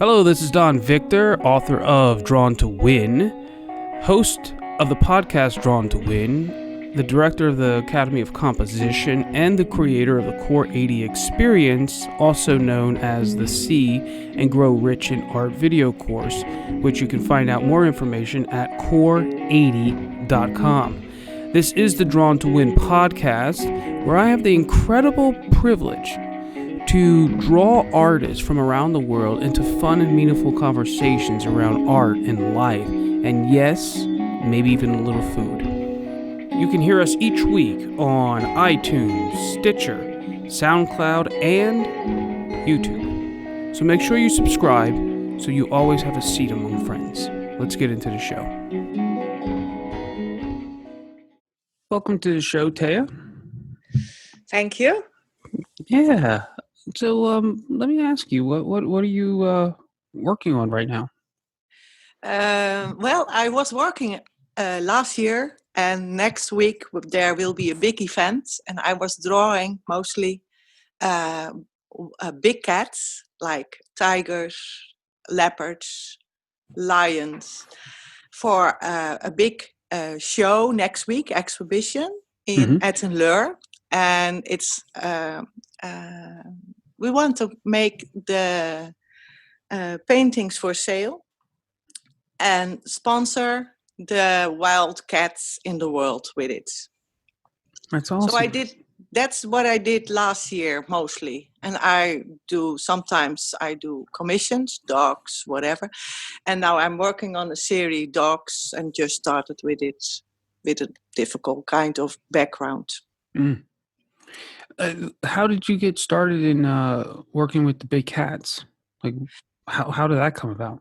Hello, this is Don Victor, author of Drawn to Win, host of the podcast Drawn to Win, the director of the Academy of Composition, and the creator of the Core 80 Experience, also known as the See and Grow Rich in Art video course, which you can find out more information at core80.com. This is the Drawn to Win podcast, where I have the incredible privilege to draw artists from around the world into fun and meaningful conversations around art and life, and yes, maybe even a little food. You can hear us each week on iTunes, Stitcher, SoundCloud, and YouTube. So make sure you subscribe so you always have a seat among friends. Let's get into the show. Welcome to the show, Thea. Thank you. Yeah. So let me ask you, what are you working on right now? Well, I was working last year, and next week there will be a big event, and I was drawing mostly big cats like tigers, leopards, lions for a big show next week, exhibition at Enroll, and it's we want to make the paintings for sale and sponsor the wild cats in the world with it. That's awesome. So that's what I did last year mostly. And sometimes I do commissions, dogs, whatever. And now I'm working on a series, dogs, and just started with it with a difficult kind of background. How did you get started in working with the big cats? Like, how did that come about?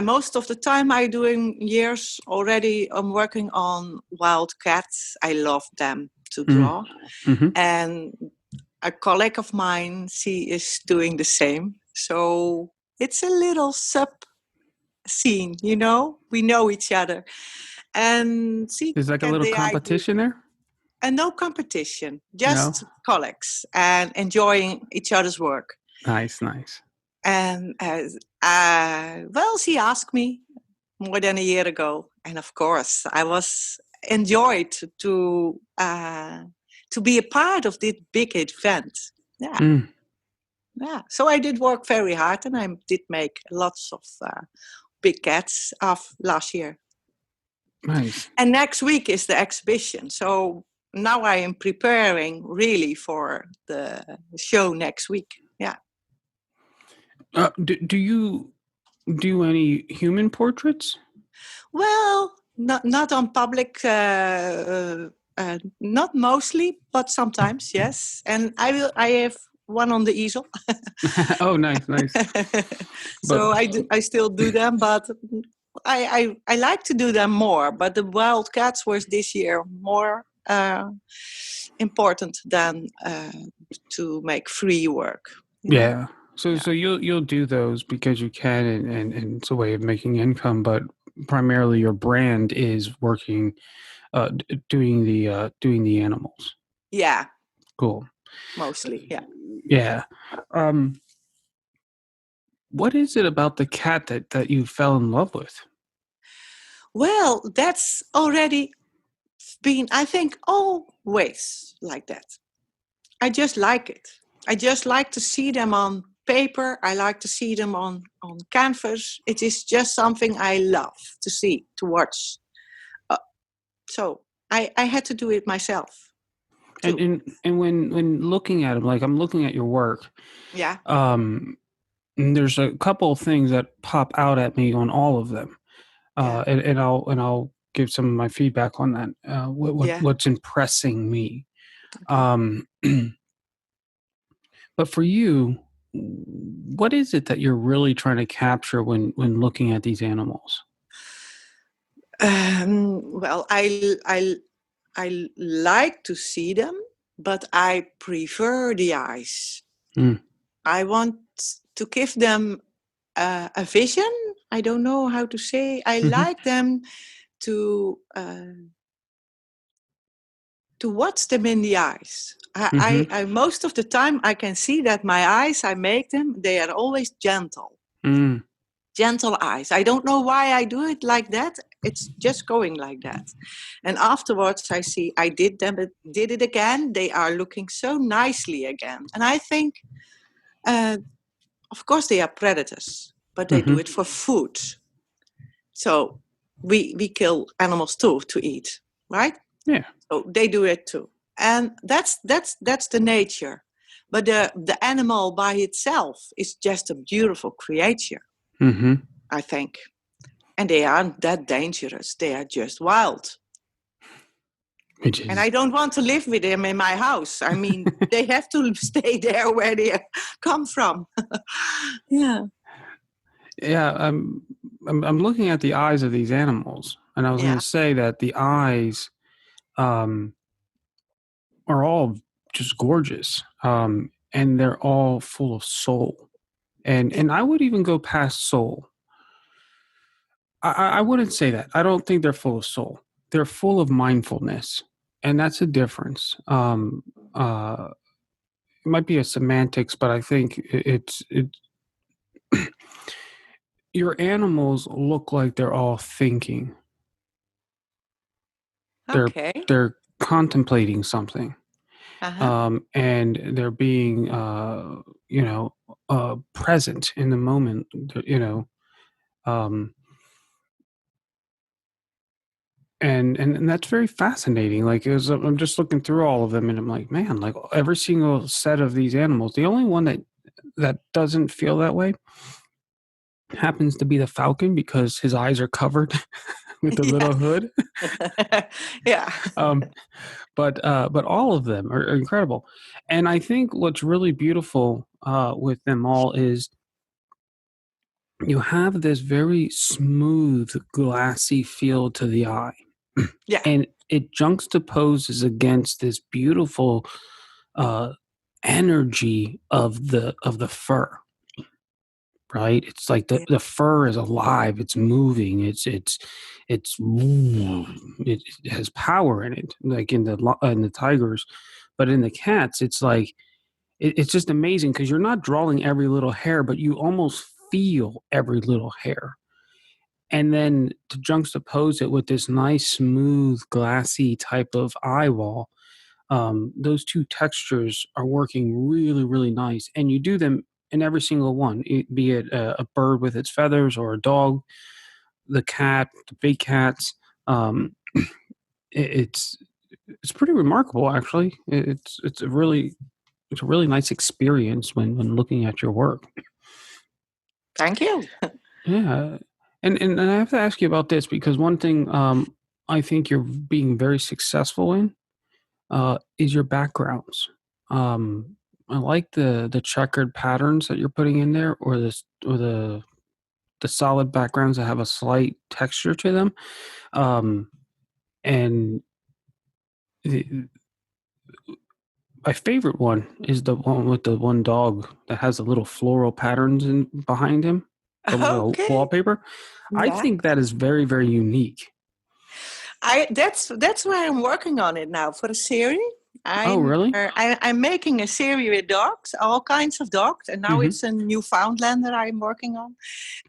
Most of the time I'm doing years already. I'm working on wild cats. I love them to draw. And a colleague of mine, she is doing the same. So it's a little sub scene, we know each other. And there's like a little competition there? And no competition, just colleagues and enjoying each other's work. Nice. And she asked me more than a year ago, and of course I was enjoyed to be a part of this big event. Yeah. So I did work very hard, and I did make lots of big cats of last year. Nice. And next week is the exhibition, so now I am preparing really for the show next week. Yeah. Do you do any human portraits? Well, not on public, not mostly, but sometimes, yes. And I have one on the easel. Oh, nice. So I still do them, but I like to do them more. But the wild cats was this year more important than to make free work. Yeah. So you'll do those because you can, and it's a way of making income. But primarily, your brand is working, doing the animals. Yeah. Cool. Mostly, yeah. Yeah. What is it about the cat that you fell in love with? Well, that's already been, I think, always like that. I just like it. I just like to see them on paper. I like to see them on canvas. It is just something I love to see, to watch. So I had to do it myself. And when looking at them, like I'm looking at your work. Yeah. There's a couple of things that pop out at me on all of them. And I'll give some of my feedback on that. What's impressing me. Okay. But for you, what is it that you're really trying to capture when looking at these animals? Well, I like to see them, but I prefer the eyes. I want to give them a vision. I don't know how to say. I like them to watch them in the eyes. Mm-hmm. I most of the time I can see that my eyes, I make them, they are always gentle. Mm. Gentle eyes. I don't know why I do it like that. It's just going like that. And afterwards I see I did it again. They are looking so nicely again. And I think, uh, of course, they are predators, but they do Mm-hmm. it for food. So we kill animals too to eat, right? Yeah. So they do it too. And that's the nature. But the animal by itself is just a beautiful creature, Mm-hmm. I think. And they aren't that dangerous. They are just wild. Which And I is, don't want to live with them in my house. I mean, they have to stay there where they come from. Yeah. yeah. I'm looking at the eyes of these animals, and I was going Yeah. to say that the eyes um, are all just gorgeous, and they're all full of soul. Yeah. And I would even go past soul. I wouldn't say that. I don't think they're full of soul. They're full of mindfulness, and that's a difference. It might be a semantics, but I think it's your animals look like they're all thinking. They're Okay. they're contemplating something, Uh-huh. and they're being present in the moment. Um, and that's very fascinating. Like, I'm just looking through all of them, and I'm like, man, like every single set of these animals, the only one that doesn't feel that way happens to be the falcon because his eyes are covered with the Yeah. little hood. Yeah. um, but all of them are incredible, and I think what's really beautiful with them all is you have this very smooth, glassy feel to the eye, Yeah. and it juxtaposes against this beautiful uh, energy of the fur. Right? It's like Yeah. the fur is alive. It's moving. It has power in it, like in the tigers, but in the cats, it's like it's just amazing because you're not drawing every little hair, but you almost feel every little hair. And then to juxtapose it with this nice, smooth, glassy type of eyeball, those two textures are working really, really nice. And you do them in every single one, be it a bird with its feathers or a dog, the cat, the big cats. Um, it's pretty remarkable, actually. It's a really nice experience when looking at your work. Thank you. Yeah, and I have to ask you about this because one thing I think you're being very successful in is your backgrounds. I like the checkered patterns that you're putting in there, or the solid backgrounds that have a slight texture to them. Um, and the, my favorite one is the one with the one dog that has the little floral patterns in behind him, from like a Okay. wallpaper. I Yeah. think that is very, very unique. That's why I'm working on it now for a series. Oh, really? I'm making a series with dogs, all kinds of dogs, and now Mm-hmm. it's a Newfoundland that I'm working on,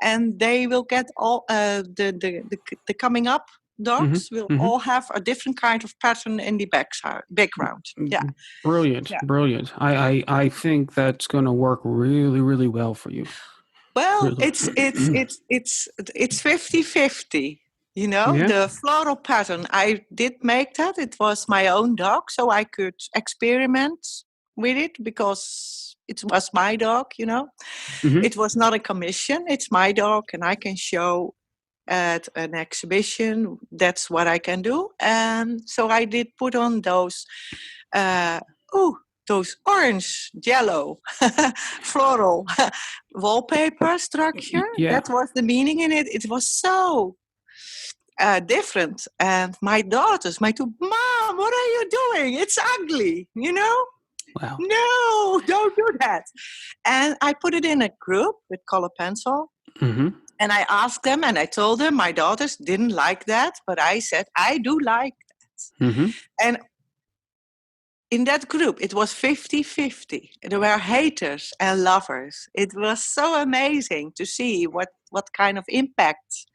and they will get all the coming up dogs will Mm-hmm. Mm-hmm. all have a different kind of pattern in the background. Yeah, Brilliant, yeah. brilliant. I think that's going to work really, really well for you. Well, Really. it's 50-50. You know, Yeah. the floral pattern, I did make that. It was my own dog, so I could experiment with it because it was my dog, you know. Mm-hmm. It was not a commission, it's my dog, and I can show at an exhibition. That's what I can do. And so I did put on uh, oh, those orange, yellow, floral wallpaper structure. Yeah. That was the meaning in it. It was so different. And my daughters, my two, Mom, what are you doing? It's ugly, you know? Wow. No, don't do that. And I put it in a group with color pencil. Mm-hmm. And I asked them and I told them my daughters didn't like that. But I said, I do like that. Mm-hmm. And in that group, it was 50-50. There were haters and lovers. It was so amazing to see what kind of impact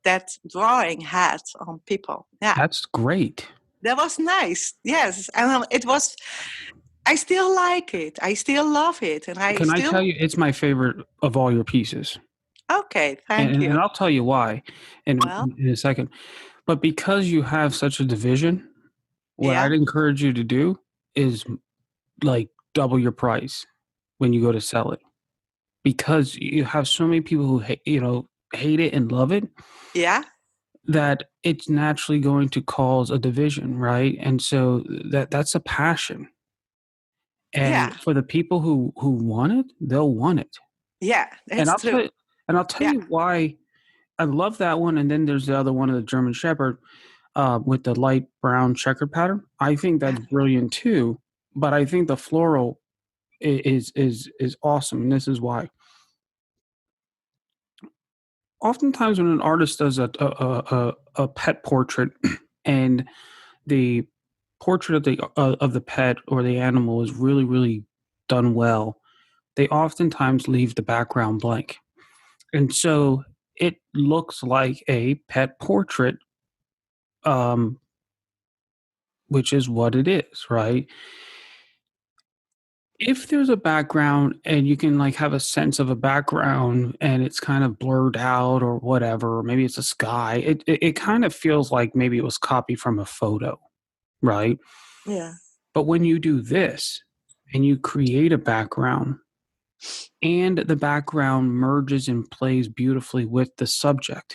that drawing had on people. Yeah, That's great. that was nice. Yes, and it was. I still like it. I still love it, and I Can I tell still. you, it's my favorite of all your pieces, Okay, thank and you. I'll tell you why Well, in a second. But because you have such a division, what yeah, I'd encourage you to do is like double your price when you go to sell it, because you have so many people who hate it and love it, yeah, that it's naturally going to cause a division, right? And so that's a passion. And yeah, for the people who want it, they'll want it. yeah. And That's true. I'll tell Yeah, you why I love that one. And then there's the other one of the German Shepherd with the light brown checkered pattern. I think yeah, that's brilliant too. But I think the floral is awesome, and this is why. Oftentimes, when an artist does a pet portrait, and the portrait of the pet or the animal is really done well, they oftentimes leave the background blank, and so it looks like a pet portrait, um, which is what it is, right? If there's a background and you can like have a sense of a background and it's kind of blurred out or whatever, or maybe it's a sky, it kind of feels like maybe it was copied from a photo, right? yeah, But when you do this and you create a background and the background merges and plays beautifully with the subject,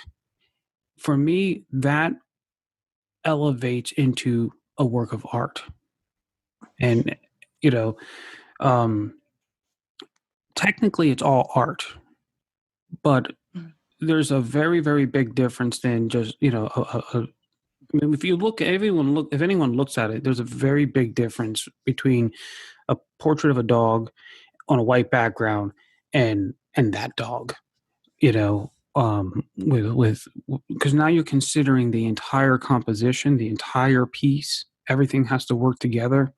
for me, that elevates into a work of art. And, you know, um, technically it's all art, but mm, there's a very big difference than just, I mean, if you look, if anyone looks at it, there's a very big difference between a portrait of a dog on a white background and that dog, with because now you're considering the entire composition, the entire piece. Everything has to work together.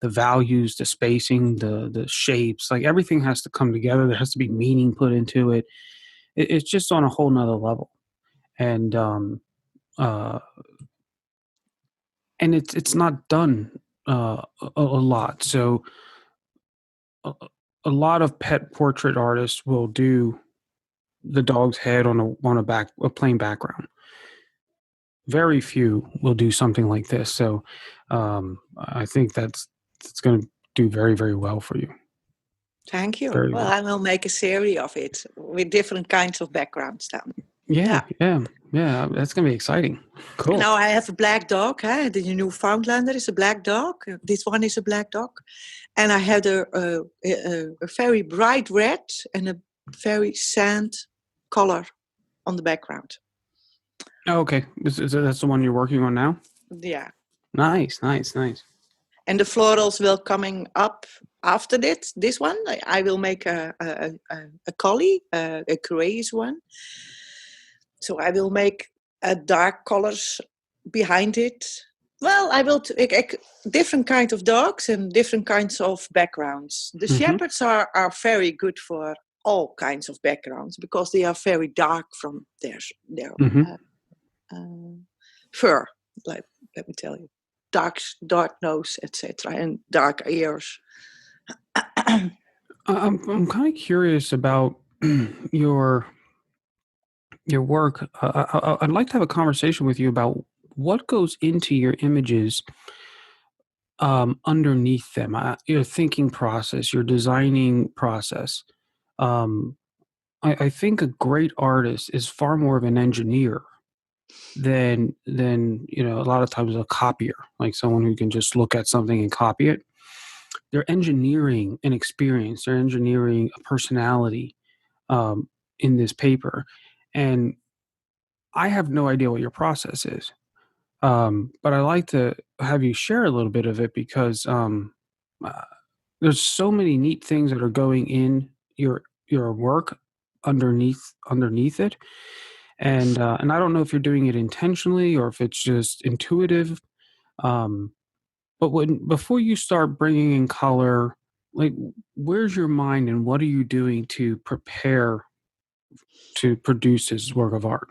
The values, the spacing, the shapes, like everything has to come together. There has to be meaning put into it. It's just on a whole nother level, and uh, it's not done a lot. So a, a lot of pet portrait artists will do the dog's head on a plain background. Very few will do something like this. So I think it's going to do very well for you. thank you. Very Well, good. I will make a series of it with different kinds of backgrounds then. Yeah, Yeah. yeah, yeah. That's going to be exciting. Cool. Now I have a black dog. The Newfoundlander is a black dog. This one is a black dog. And I had a very bright red and a very sand color on the background. Oh, okay. That's the one you're working on now? Yeah. Nice. And the florals will coming up after this one. I will make a collie, a craze one. So I will make dark colors behind it. Well, I will different kinds of dogs and different kinds of backgrounds. The Mm-hmm. shepherds are very good for all kinds of backgrounds because they are very dark from their Mm-hmm. uh, uh, fur. Let me tell you, dark nose, etc., and dark ears. I'm kind of curious about your your work. I'd like to have a conversation with you about what goes into your images, underneath them, your thinking process, your designing process. Um, I think a great artist is far more of an engineer than a lot of times a copier, like someone who can just look at something and copy it. They're engineering an experience. They're engineering a personality um, in this paper, and I have no idea what your process is. But I like to have you share a little bit of it because uh, there's so many neat things that are going in your work underneath it, and I don't know if you're doing it intentionally or if it's just intuitive. Um, But before you start bringing in color, like where's your mind and what are you doing to prepare to produce this work of art?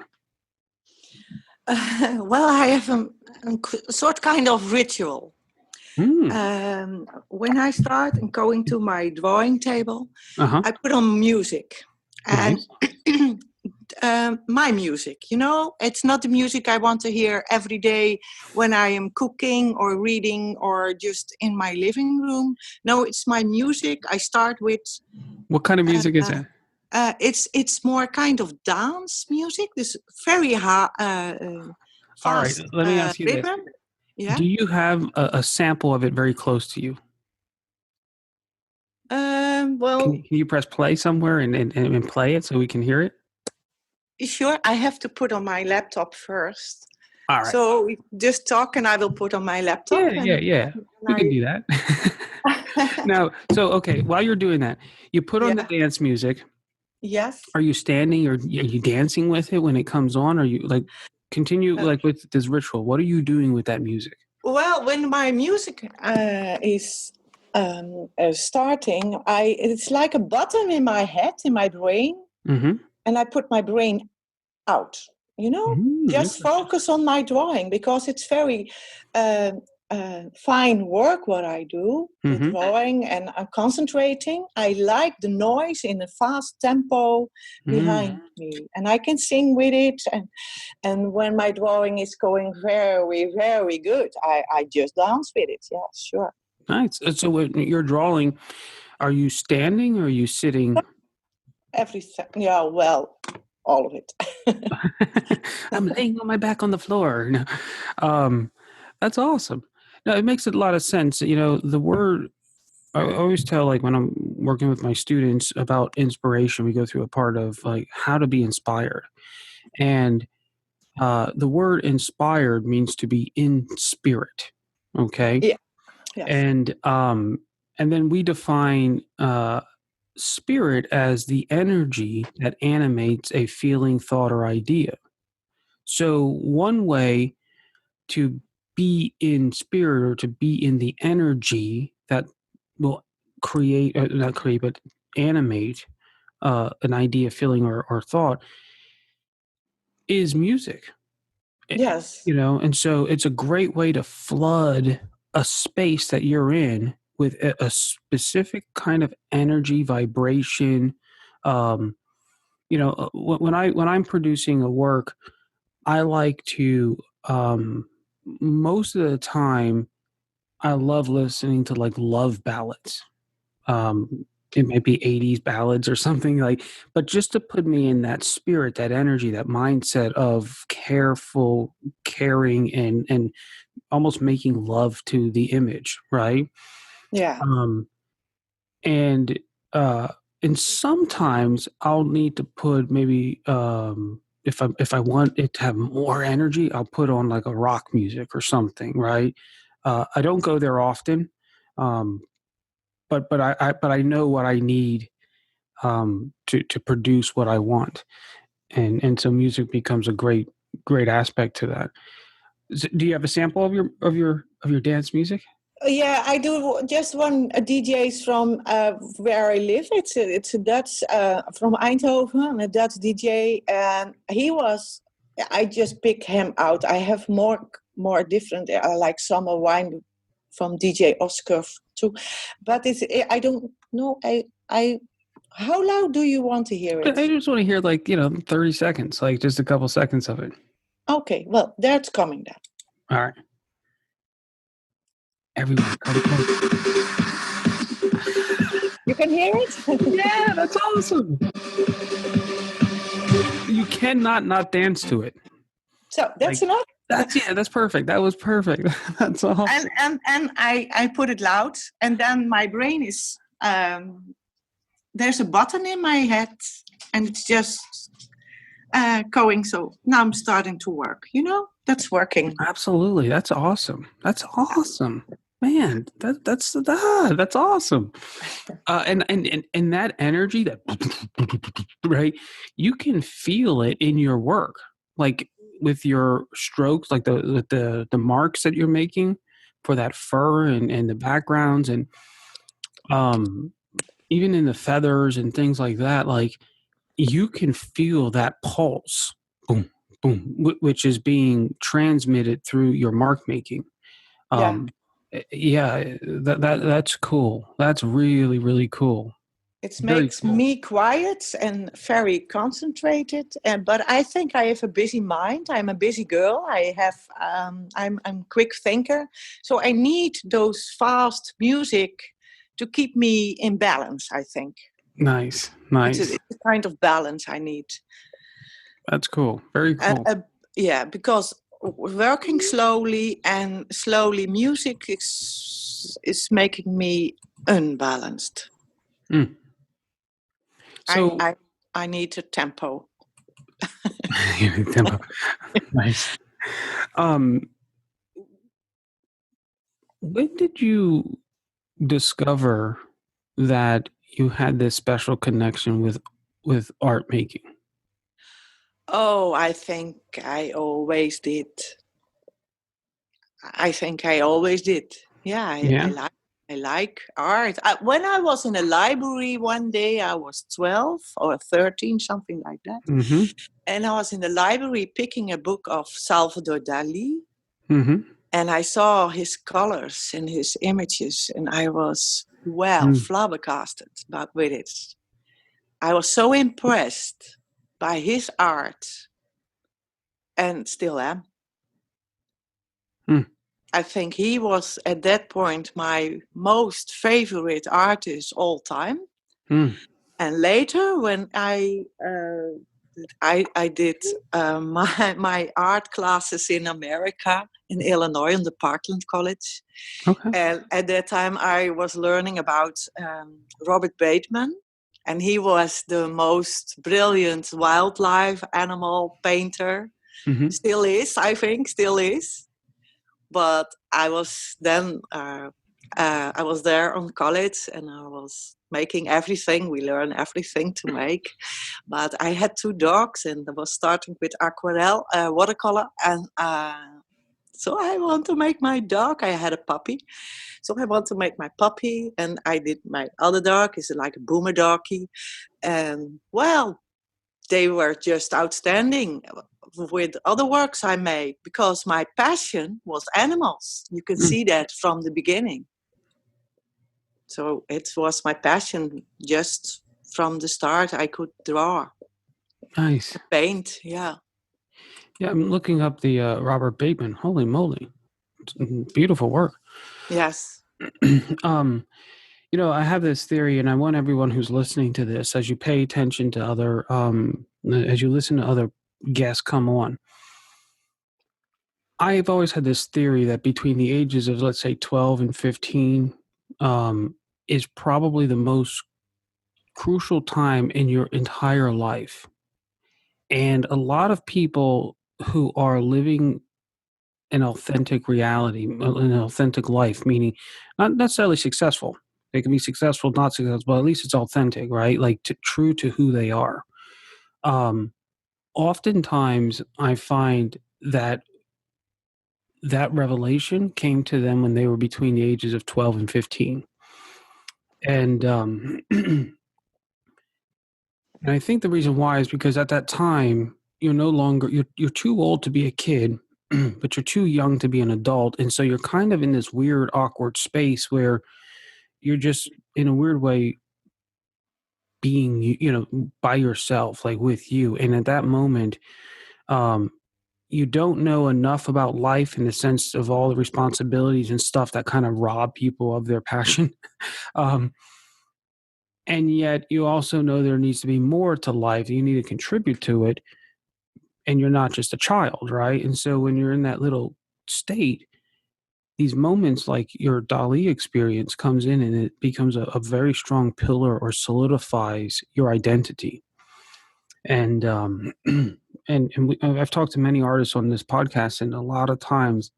Well, I have a sort kind of ritual. Hmm. When I start and going to my drawing table, Uh-huh. I put on music. And Nice. my music, it's not the music I want to hear every day when I am cooking or reading or just in my living room. No, it's my music. I start with What kind of music is uh, that? it's more kind of dance music, this very All right, fast let me ask you this. rhythm. Yeah. Do you have a sample of it very close to you? Well, Can you press play somewhere and play it so we can hear it? sure. I have to put on my laptop first. All right. So we just talk, and I will put on my laptop, Yeah, yeah, and yeah. We can I. do that. Now, so okay, while you're doing that, you put on the Yeah. dance music. Yes. Are you standing or are you dancing with it when it comes on? Are you like continue Uh, like with this ritual? What are you doing with that music? well, when my music is starting, it's like a button in my head, in my brain, Mm-hmm. and I put my brain out. Just Interesting. focus on my drawing because it's very uh, fine work what I do, the Mm-hmm. drawing, and I'm concentrating. I like the noise in a fast tempo Mm. behind me, and I can sing with it. And when my drawing is going very, very good, I just dance with it. Yeah, sure. Nice. So when you're drawing, are you standing or are you sitting? Everything. Yeah, well, all of it. I'm laying on my back on the floor. No. Um, that's awesome. No, it makes a lot of sense. You know, the word I always tell like when I'm working with my students about inspiration, we go through a part of like how to be inspired. And the word inspired means to be in spirit. Okay. Yeah. Yes. And then we define spirit as the energy that animates a feeling, thought, or idea. So one way to be in spirit or to be in the energy that will create, not create, but animate an idea, feeling, or thought is music. Yes. You know, and so it's a great way to flood a space that you're in with a specific kind of energy, vibration. Um, when I'm producing a work, I like to most of the time I love listening to like love ballads. It might be 80s ballads or something like, but just to put me in that spirit, that energy, that mindset of careful, caring, and almost making love to the image, right? Yeah. Um, and uh, and sometimes I'll need to put maybe if I want it to have more energy, I'll put on like a rock music or something, right? I don't go there often, um, but I know what I need to produce what I want, and so music becomes a great aspect to that. Do you have a sample of your dance music? Yeah, I do just one DJs from where I live. It's a Dutch from Eindhoven, a Dutch DJ, and he was. I just pick him out. I have more different like Summer Wine from DJ Oscar too, but I don't know. I how loud do you want to hear it? I just want to hear like 30 seconds, like just a couple seconds of it. Okay, well that's coming then. All right, everyone, come close. You can hear it. Yeah, that's awesome. You cannot not dance to it. So that's Like enough. that's perfect. That was perfect. That's awesome. And I put it loud, and then my brain is there's a button in my head, and it's just going. So now I'm starting to work. That's working. Absolutely, that's awesome. That's awesome, man. That's awesome. And that energy, that right, you can feel it in your work, like with your strokes, like the marks that you're making. for that fur and the backgrounds and um, even in the feathers and things like that, like you can feel that pulse, boom, boom, which is being transmitted through your mark making. Yeah. Yeah, that's cool. That's really, really cool. It Very makes cool. me quiet and very concentrated. And but I think I have a busy mind. I'm a busy girl. I'm a quick thinker, so I need those fast music to keep me in balance. I think Nice, it's nice. a kind of balance I need. That's cool. Very And cool. yeah, because working slowly and slowly, music is making me unbalanced. Mm. I So, I I need a tempo. tempo. Nice. Um, when did you discover that you had this special connection with art making? Oh, I think I always did. I think I always did. Yeah, Yeah. I like art. When I was in a library one day, I was 12 or 13, something like that. Mm-hmm. And I was in the library picking a book of Salvador Dali. Mm-hmm. And I saw his colors and his images, and I was, well, Mm. flabbergasted but with it. I was so impressed by his art and still am. Mm. I think he was at that point my most favorite artist all time. Mm. And later, when I did my art classes in America, in Illinois, in the Parkland College, Okay. and at that time I was learning about Robert Bateman, and he was the most brilliant wildlife animal painter. Mm-hmm. Still is, I think, still is. But I was then I was there on college and I was making everything. We learned everything to make. But I had two dogs and I was starting with aquarelle, watercolor, and so I want to make my dog. I had a puppy, so I want to make my puppy, and I did my other dog. Is like a boomer doggy, and well, they were just outstanding with other works I made because my passion was animals. You can Mm. see that from the beginning. So it was my passion just from the start. I could draw, Nice. paint, yeah. Yeah, I'm looking up the Robert Bateman. Holy moly, beautiful work. Yes. um, I have this theory, and I want everyone who's listening to this, as you pay attention to other, as you listen to other guests come on, I've always had this theory that between the ages of, let's say, 12 and 15, is probably the most crucial time in your entire life. And a lot of people who are living an authentic reality, an authentic life, meaning not necessarily successful. They can be successful, not successful, but at least it's authentic, right? Like true to who they are. Um, Oftentimes, I find that that revelation came to them when they were between the ages of 12 and 15. And and I think the reason why is because at that time you're no longer you're too old to be a kid, but you're too young to be an adult, and so you're kind of in this weird, awkward space where you're just in a weird way being by yourself, like with you. And at that moment, um, you don't know enough about life in the sense of all the responsibilities and stuff that kind of rob people of their passion. um, and yet you also know there needs to be more to life. You need to contribute to it, and you're not just a child, right? And so when you're in that little state, these moments like your Dali experience comes in and it becomes a very strong pillar or solidifies your identity. And I've talked to many artists on this podcast, and a lot of times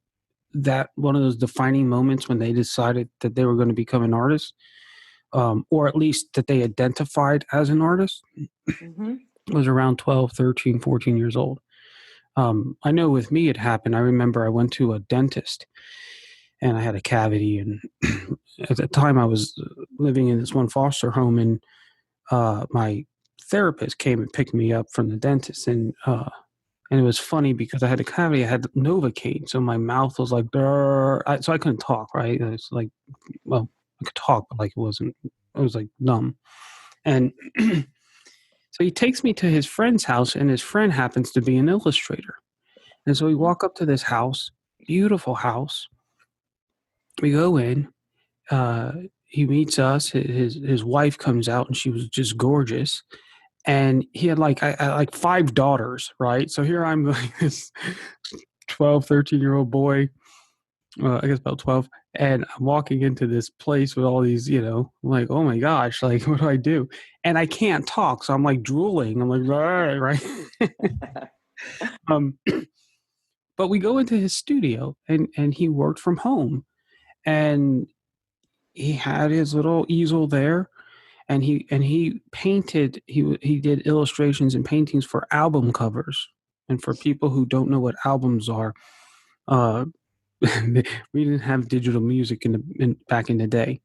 that one of those defining moments when they decided that they were going to become an artist, or at least that they identified as an artist, Mm-hmm. was around 12, 13, 14 years old. I know with me it happened. I remember I went to a dentist, and I had a cavity. And at the time, I was living in this one foster home, and my therapist came and picked me up from the dentist, and it was funny because I had a cavity. I had Novocaine, so my mouth was like, so I couldn't talk. Right? It was like, well, I could talk, but like it wasn't. It was like numb. And so he takes me to his friend's house, and his friend happens to be an illustrator. And so we walk up to this house, beautiful house. We go in. Uh, he meets us. His wife comes out, and she was just gorgeous. And he had I like five daughters, right? So here I'm like this 12, 13-year-old boy, I guess about 12, and I'm walking into this place with all these, I'm like, oh my gosh, like what do I do? And I can't talk, so I'm like drooling. I'm like, right. um, but we go into his studio, and he worked from home, and he had his little easel there, and he painted. He did illustrations and paintings for album covers. And for people who don't know what albums are, uh, we didn't have digital music back in the day,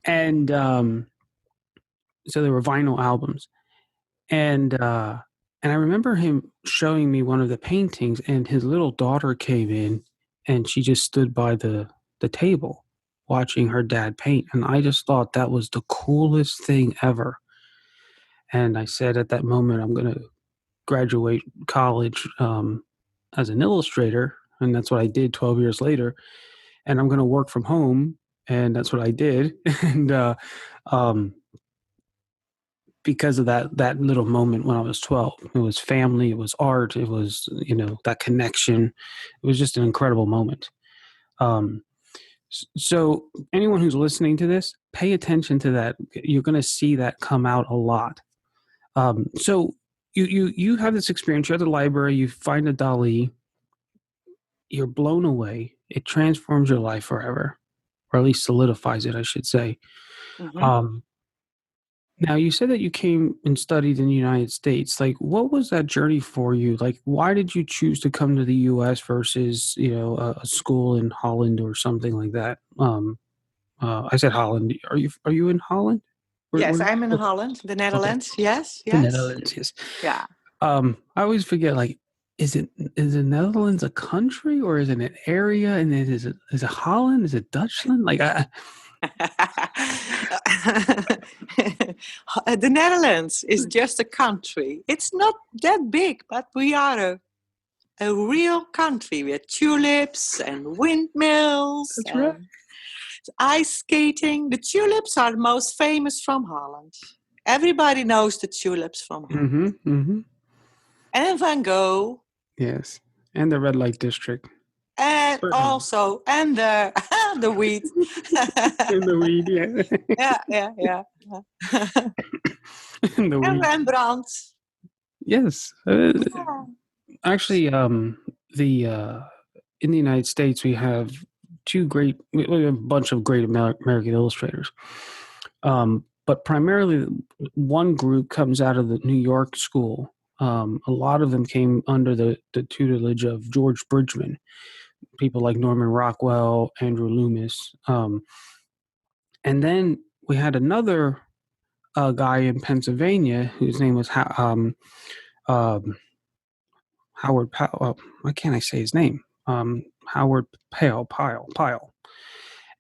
and so there were vinyl albums, and I remember him showing me one of the paintings, and his little daughter came in, and she just stood by the table watching her dad paint, and I just thought that was the coolest thing ever. And I said at that moment, I'm going to graduate college as an illustrator, and that's what I did 12 years later. And I'm going to work from home, and that's what I did. And um, because of that little moment when I was 12, it was family, it was art, it was that connection. It was just an incredible moment. Um, so anyone who's listening to this, pay attention to that. You're going to see that come out a lot. So you have this experience. You're at the library. You find a Dali. You're blown away. It transforms your life forever, or at least solidifies it, I should say. Mm-hmm. Now, you said that you came and studied in the United States. Like, what was that journey for you? Like, why did you choose to come to the U.S. versus, a school in Holland or something like that? I said Holland. Are you in Holland? Yes, Where I'm in okay. Holland, the Okay. Netherlands. Yes, The yes. Netherlands, yes. Yeah. I always forget, like, is the Netherlands a country, or is it an area? And then is it Holland? Is it Dutchland? Like, The Netherlands is just a country. It's not that big, but we are a real country with tulips and windmills that's right. and ice skating. The tulips are the most famous from Holland. Everybody knows the tulips from Holland. Mm-hmm. Mm-hmm. And Van Gogh. Yes, and the red light district. And Certainly. also, and the the wheat. In the weed, yeah. Yeah. In the And weed. Rembrandt. Yes. Yeah. Actually, the in the United States, we have we have a bunch of great American illustrators. But primarily, one group comes out of the New York school. A lot of them came under the tutelage of George Bridgman, people like Norman Rockwell, Andrew Loomis. And then we had another guy in Pennsylvania whose name was um, Howard Powell. Why can't I say his name? Howard Pyle.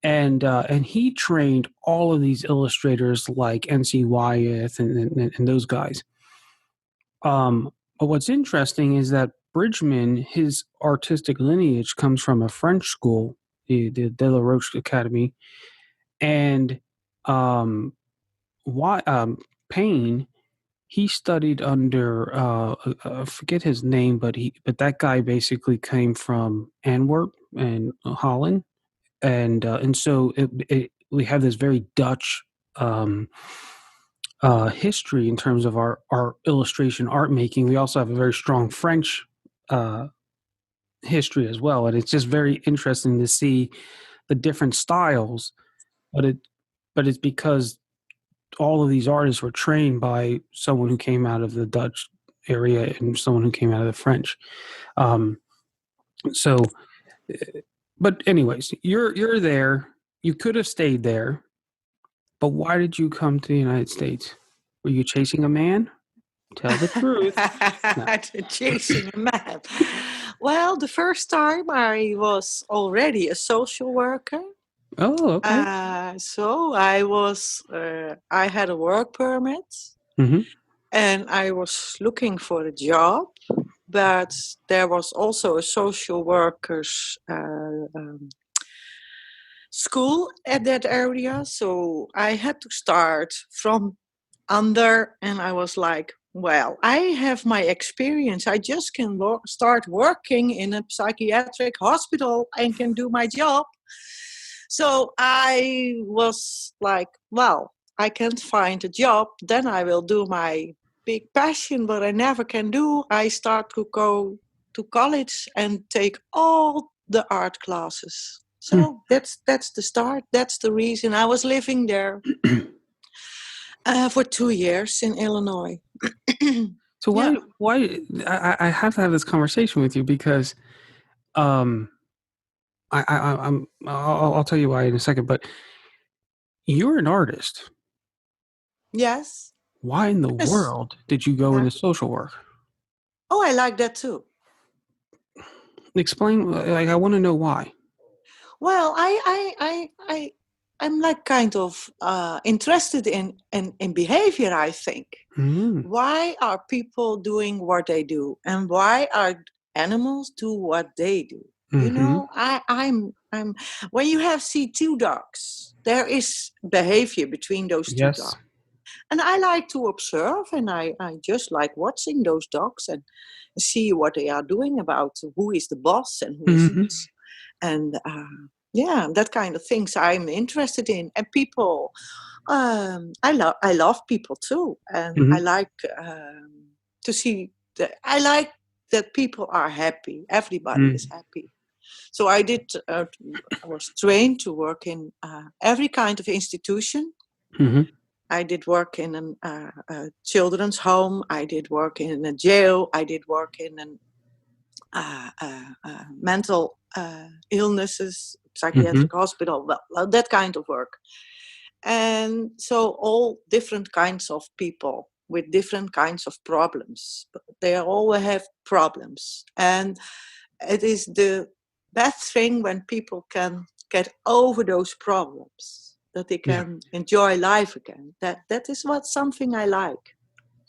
And he trained all of these illustrators like N.C. Wyeth and those guys. But what's interesting is that Bridgman, his artistic lineage comes from a French school, the De La Roche Academy, and why Payne, he studied under I forget his name, but that guy basically came from Antwerp and Holland, and so we have this very Dutch history in terms of our illustration art making. We also have a very strong French history as well, and it's just very interesting to see the different styles. But it's because all of these artists were trained by someone who came out of the Dutch area and someone who came out of the French. So But anyways, you're there. You could have stayed there, but why did you come to the United States? Were you chasing a man? Tell the truth. No. Chasing a man. Well, the first time I was already a social worker. Oh, okay. So I had a work permit Mm-hmm. and I was looking for a job, but there was also a social workers school at that area. So I had to start from under, and I was like, well, I have my experience. I just can start working in a psychiatric hospital and can do my job. So I was like, well, I can't find a job. Then I will do my big passion, but I never can do. I start to go to college and take all the art classes. So that's the start. That's the reason I was living there for 2 years in Illinois. So Yeah. why I have to have this conversation with you because um I'll tell you why in a second, but you're an artist. Yes. Why in the Yes. world did you go Yeah. into social work? Oh, I like that too. Explain, like, I want to know why. Well, I'm like kind of interested in behavior, I think. Mm, Why are people doing what they do? And why are animals do what they do? You mm-hmm. know, I'm when you have see two dogs, there is behavior between those two Yes. dogs. And I like to observe and I just like watching those dogs and see what they are doing about who is the boss and who Mm-hmm. isn't. And yeah, that kind of things I'm interested in. And people, I love people too. And I Mm-hmm. like to see that, I like that people are happy. Everybody is Mm-hmm. happy. So I was trained to work in every kind of institution. Mm-hmm. I did work in a children's home. I did work in a jail. I did work in an mental illnesses, Mm-hmm. psychiatric hospital, well, that kind of work. And so all different kinds of people with different kinds of problems. But they all have problems. And it is the best thing when people can get over those problems, that they Yeah, can enjoy life again. That is what something I like.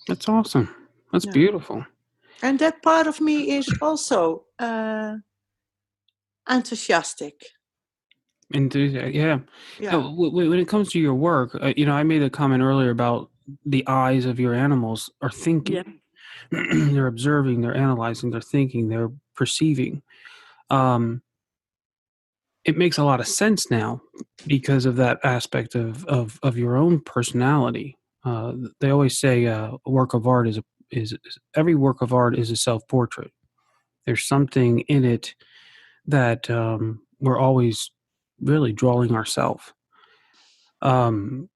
that's awesome. That's Yeah. beautiful. And that part of me is also enthusiastic. And yeah, Yeah. no, when it comes to your work, I made a comment earlier about the eyes of your animals are Yeah. thinking. They're observing, they're analyzing, they're thinking, they're perceiving. Um, it makes a lot of sense now because of that aspect of your own personality. They always say a work of art is every work of art is a self portrait. There's something in it that we're always really drawing ourselves. Um,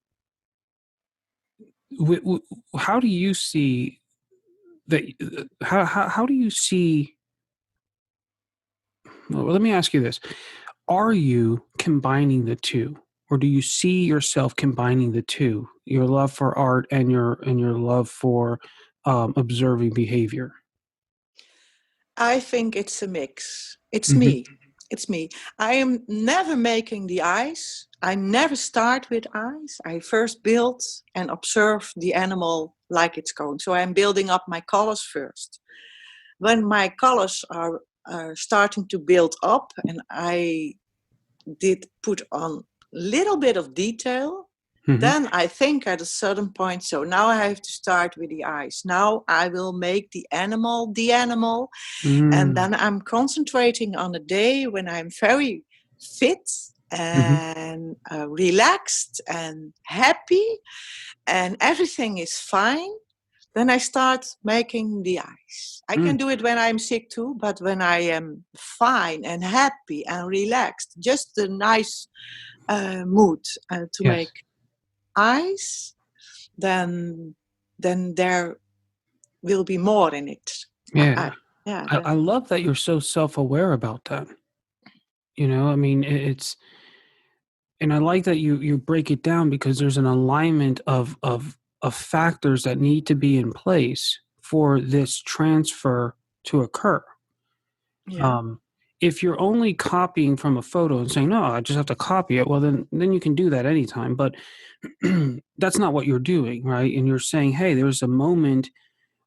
how do you see that? How do you see? Well, let me ask you this: are you combining the two, or do you see yourself combining the two, your love for art and your love for observing behavior? I think it's a mix. It's Mm-hmm. me. It's me. I am never making the eyes. I never start with eyes. I first build and observe the animal like it's going. So I'm building up my colors first. When my colors are starting to build up and I did put on a little bit of detail, Mm-hmm. then I think at a certain point, so now I have to start with the eyes. Now I will make the animal, and Mm-hmm. then I'm concentrating on a day when I'm very fit Mm-hmm. and relaxed and happy and everything is fine. Then I start making the eyes. I can do it when I'm sick too, but when I am fine and happy and relaxed, just a nice mood to Yes. make eyes, then there will be more in it. I Yeah. yeah, I love that you're so self aware about that. I mean, and I like that you break it down because there's an alignment of factors that need to be in place for this transfer to occur. Yeah. Um, if you're only copying from a photo and saying, "No, I just have to copy it," well, then you can do that anytime. But that's not what you're doing, right? And you're saying, "Hey, there's a moment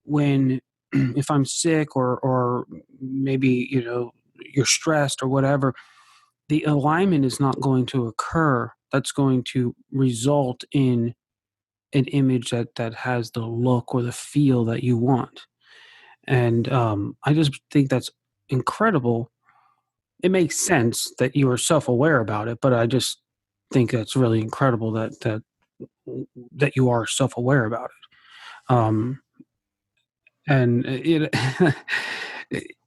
when if I'm sick or maybe you're stressed or whatever, the alignment is not going to occur. That's going to result in an image that has the look or the feel that you want." And I just think that's incredible. It makes sense that you are self-aware about it, but I just think that's really incredible that you are self-aware about it. And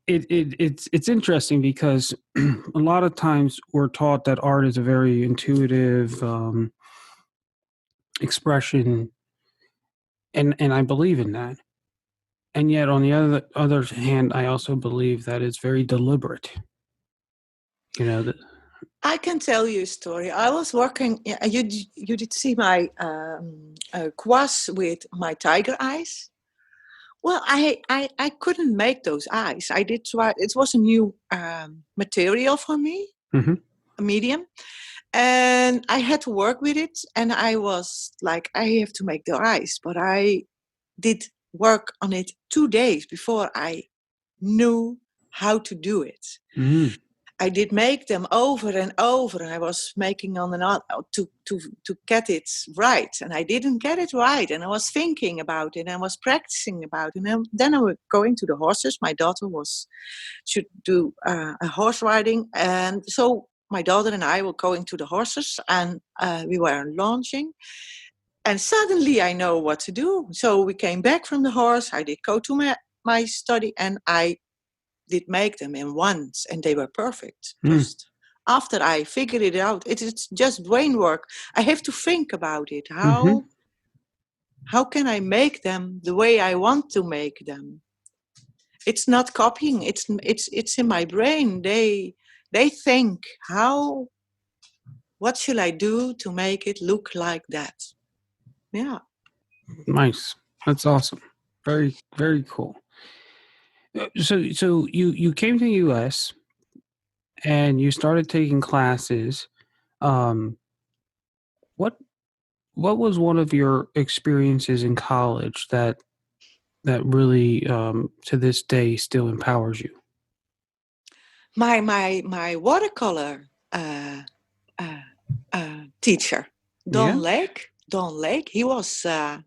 it's interesting because a lot of times we're taught that art is a very intuitive expression, and I believe in that. And yet, on the other hand, I also believe that it's very deliberate. That. I can tell you a story. I was working. You did see my quiz with my tiger eyes. Well, I couldn't make those eyes. I did try. It was a new material for me, Mm-hmm. a medium, and I had to work with it. And I was like, I have to make the eyes, but I did work on it 2 days before I knew how to do it. Mm-hmm. I did make them over and over, and I was making on and on to get it right, and I didn't get it right, and I was thinking about it, and I was practicing about it, and then I was going to the horses. My daughter should do a horse riding, and so my daughter and I were going to the horses, and we were launching, and suddenly I know what to do. So we came back from the horse. I did go to my study, and I did make them in once, and they were perfect. Just after I figured it out, it's just brain work. I have to think about it. Mm-hmm. How can I make them the way I want to make them? It's not copying. It's in my brain. They think what should I do to make it look like that? Yeah. Nice. That's awesome. Very, very cool. So you came to the U.S. and you started taking classes. Um, what what was one of your experiences in college that really to this day still empowers you? My watercolor teacher, Yeah. Don Lake. He was at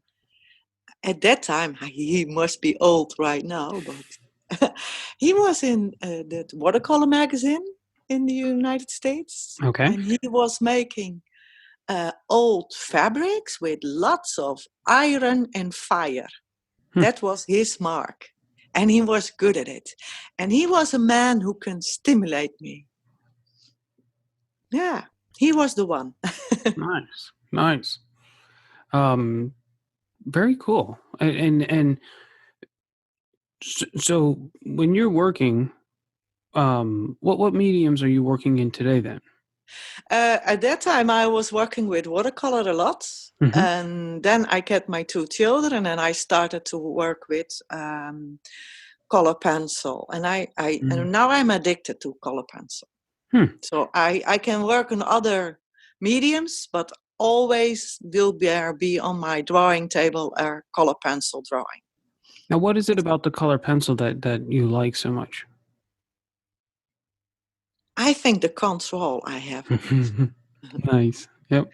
that time. He must be old right now, but he was in the watercolor magazine in the United States, Okay. and he was making old fabrics with lots of iron and fire. That was his mark, and he was good at it. And he was a man who can stimulate me. Yeah, he was the one. Nice. Nice. Um, very cool. And so when you're working, what mediums are you working in today then? At that time, I was working with watercolor a lot. Mm-hmm. And then I got my 2 children, and I started to work with color pencil. And and now I'm addicted to color pencil. So I can work on other mediums, but always will be on my drawing table a color pencil drawing. Now, what is it about the color pencil that you like so much? I think the control I have on it. Nice. Yep.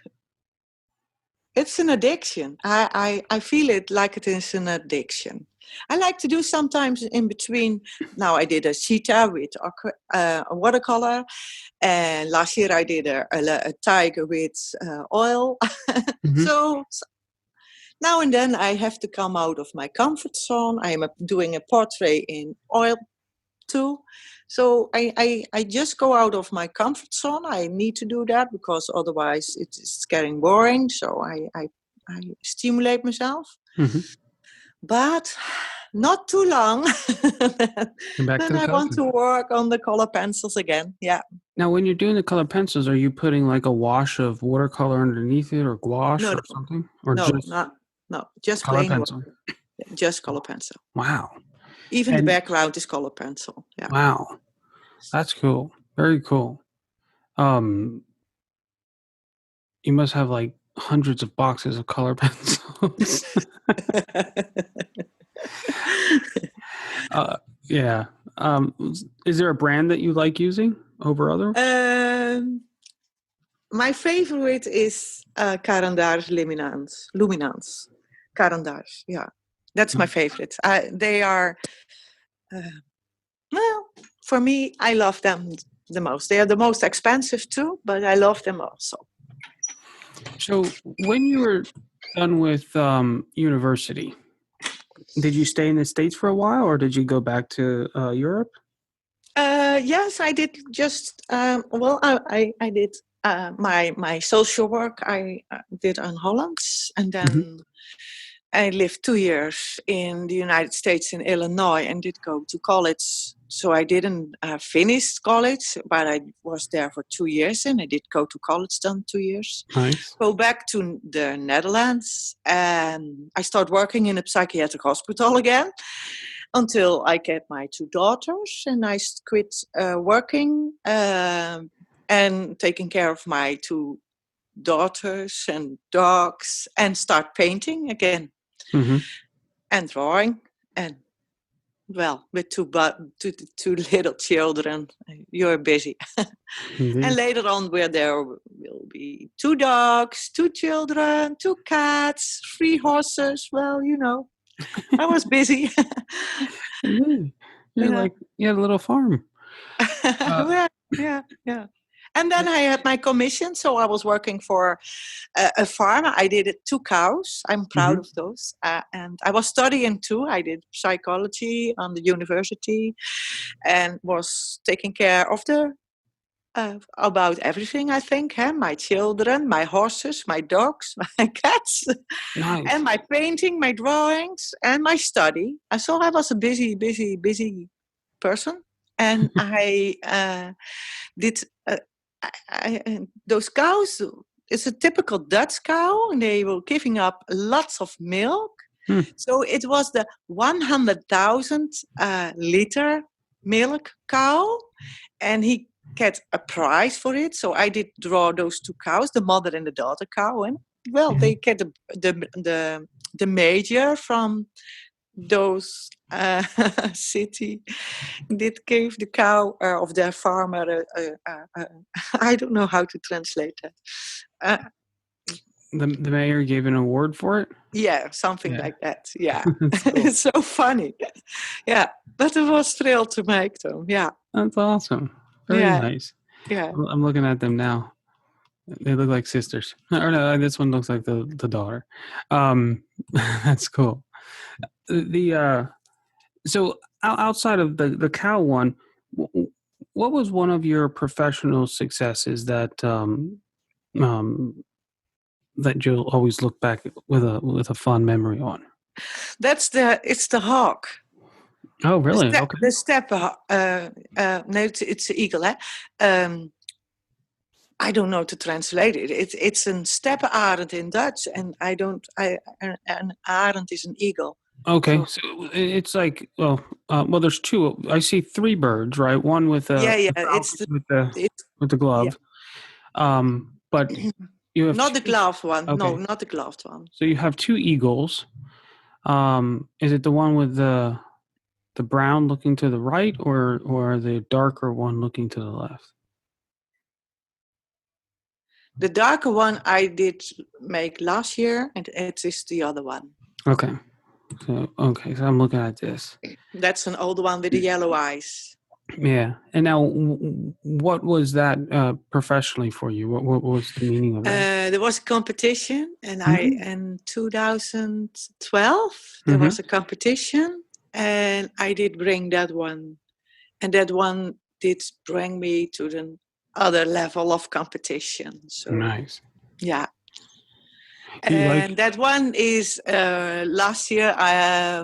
It's an addiction. I feel it like it is an addiction. I like to do sometimes in between. Now I did a cheetah with a watercolor, and last year I did a tiger with oil. Mm-hmm. So now and then I have to come out of my comfort zone. I am doing a portrait in oil too. So I just go out of my comfort zone. I need to do that because otherwise it's getting boring. So I stimulate myself. Mm-hmm. But Not too long. And back to Then the I want color. to work on the color pencils again. Yeah. Now, when you're doing the color pencils, are you putting like a wash of watercolor underneath it, or gouache, No, or no, something, or no, just not no. Just color plain pencil? water. Just color pencil. Wow. Even the And background is color pencil. Yeah. wow, that's cool. Very cool. Um, you must have like hundreds of boxes of color pencils. Yeah. Is there a brand that you like using over other? My favorite is Caranda's Luminance. Caranda's, yeah. That's my favorite. They are, well, for me, I love them the most. They are the most expensive too, but I love them also. So when you were done with university, did you stay in the States for a while, or did you go back to Europe? Yes, I did just, I did my social work I did in Holland, and Mm-hmm. then I lived 2 years in the United States in Illinois and did go to college. So I didn't finish college, but I was there for 2 years and I did go to college then 2 years. Nice. Go back to the Netherlands and I started working in a psychiatric hospital again until I get my 2 daughters and I quit working and taking care of my 2 daughters and dogs and start painting again. Mm-hmm. And drawing, and well, with two little children, you're busy. And later on, where there will be 2 dogs, 2 children, 2 cats, 3 horses. Well, I was busy. Indeed. You're Yeah. like, you had a little farm. Well, yeah. And then I had my commission, so I was working for a farm. I did 2 cows. I'm proud Mm-hmm. of those. And I was studying too. I did psychology on the university and was taking care of about everything, I think. My children, my horses, my dogs, my cats, Nice. and my painting, my drawings, and my study. So I was a busy person. And I did those cows. It's a typical Dutch cow, and they were giving up lots of milk. So it was the 100,000 liter milk cow, and he get a prize for it. So I did draw those 2 cows, the mother and the daughter cow, and well, they get the major from those city did give the cow of their farmer I don't know how to translate that. The mayor gave an award for it? Yeah, something like that. Yeah. That's cool. It's so funny. Yeah, but it was thrilled to make them. Yeah. That's awesome. Very nice. Yeah. I'm looking at them now. They look like sisters. Or no, this one looks like the daughter. That's cool. So outside of the cow one, what was one of your professional successes that that you'll always look back with a fond memory on? It's the hawk. Oh, really? Okay. The steppe. No, it's the eagle. I don't know to translate it. It's a steppe arend in Dutch, and an arend is an eagle. Okay, so it's like there's 2. I see 3 birds, right? One with It's with the glove. Yeah. But you have not the gloved one. Okay. No, not the gloved one. So you have 2 eagles. Is it the one with the brown looking to the right, or the darker one looking to the left? The darker one I did make last year, and it is the other one. Okay. So I'm looking at this. That's an old one with the yellow eyes. Yeah. And now, what was that professionally for you? What was the meaning of that? There was a competition, and in 2012 there was a competition, and I did bring that one, and that one did bring me to the other level of competition. So nice. Yeah. Do you like? And that one is last year,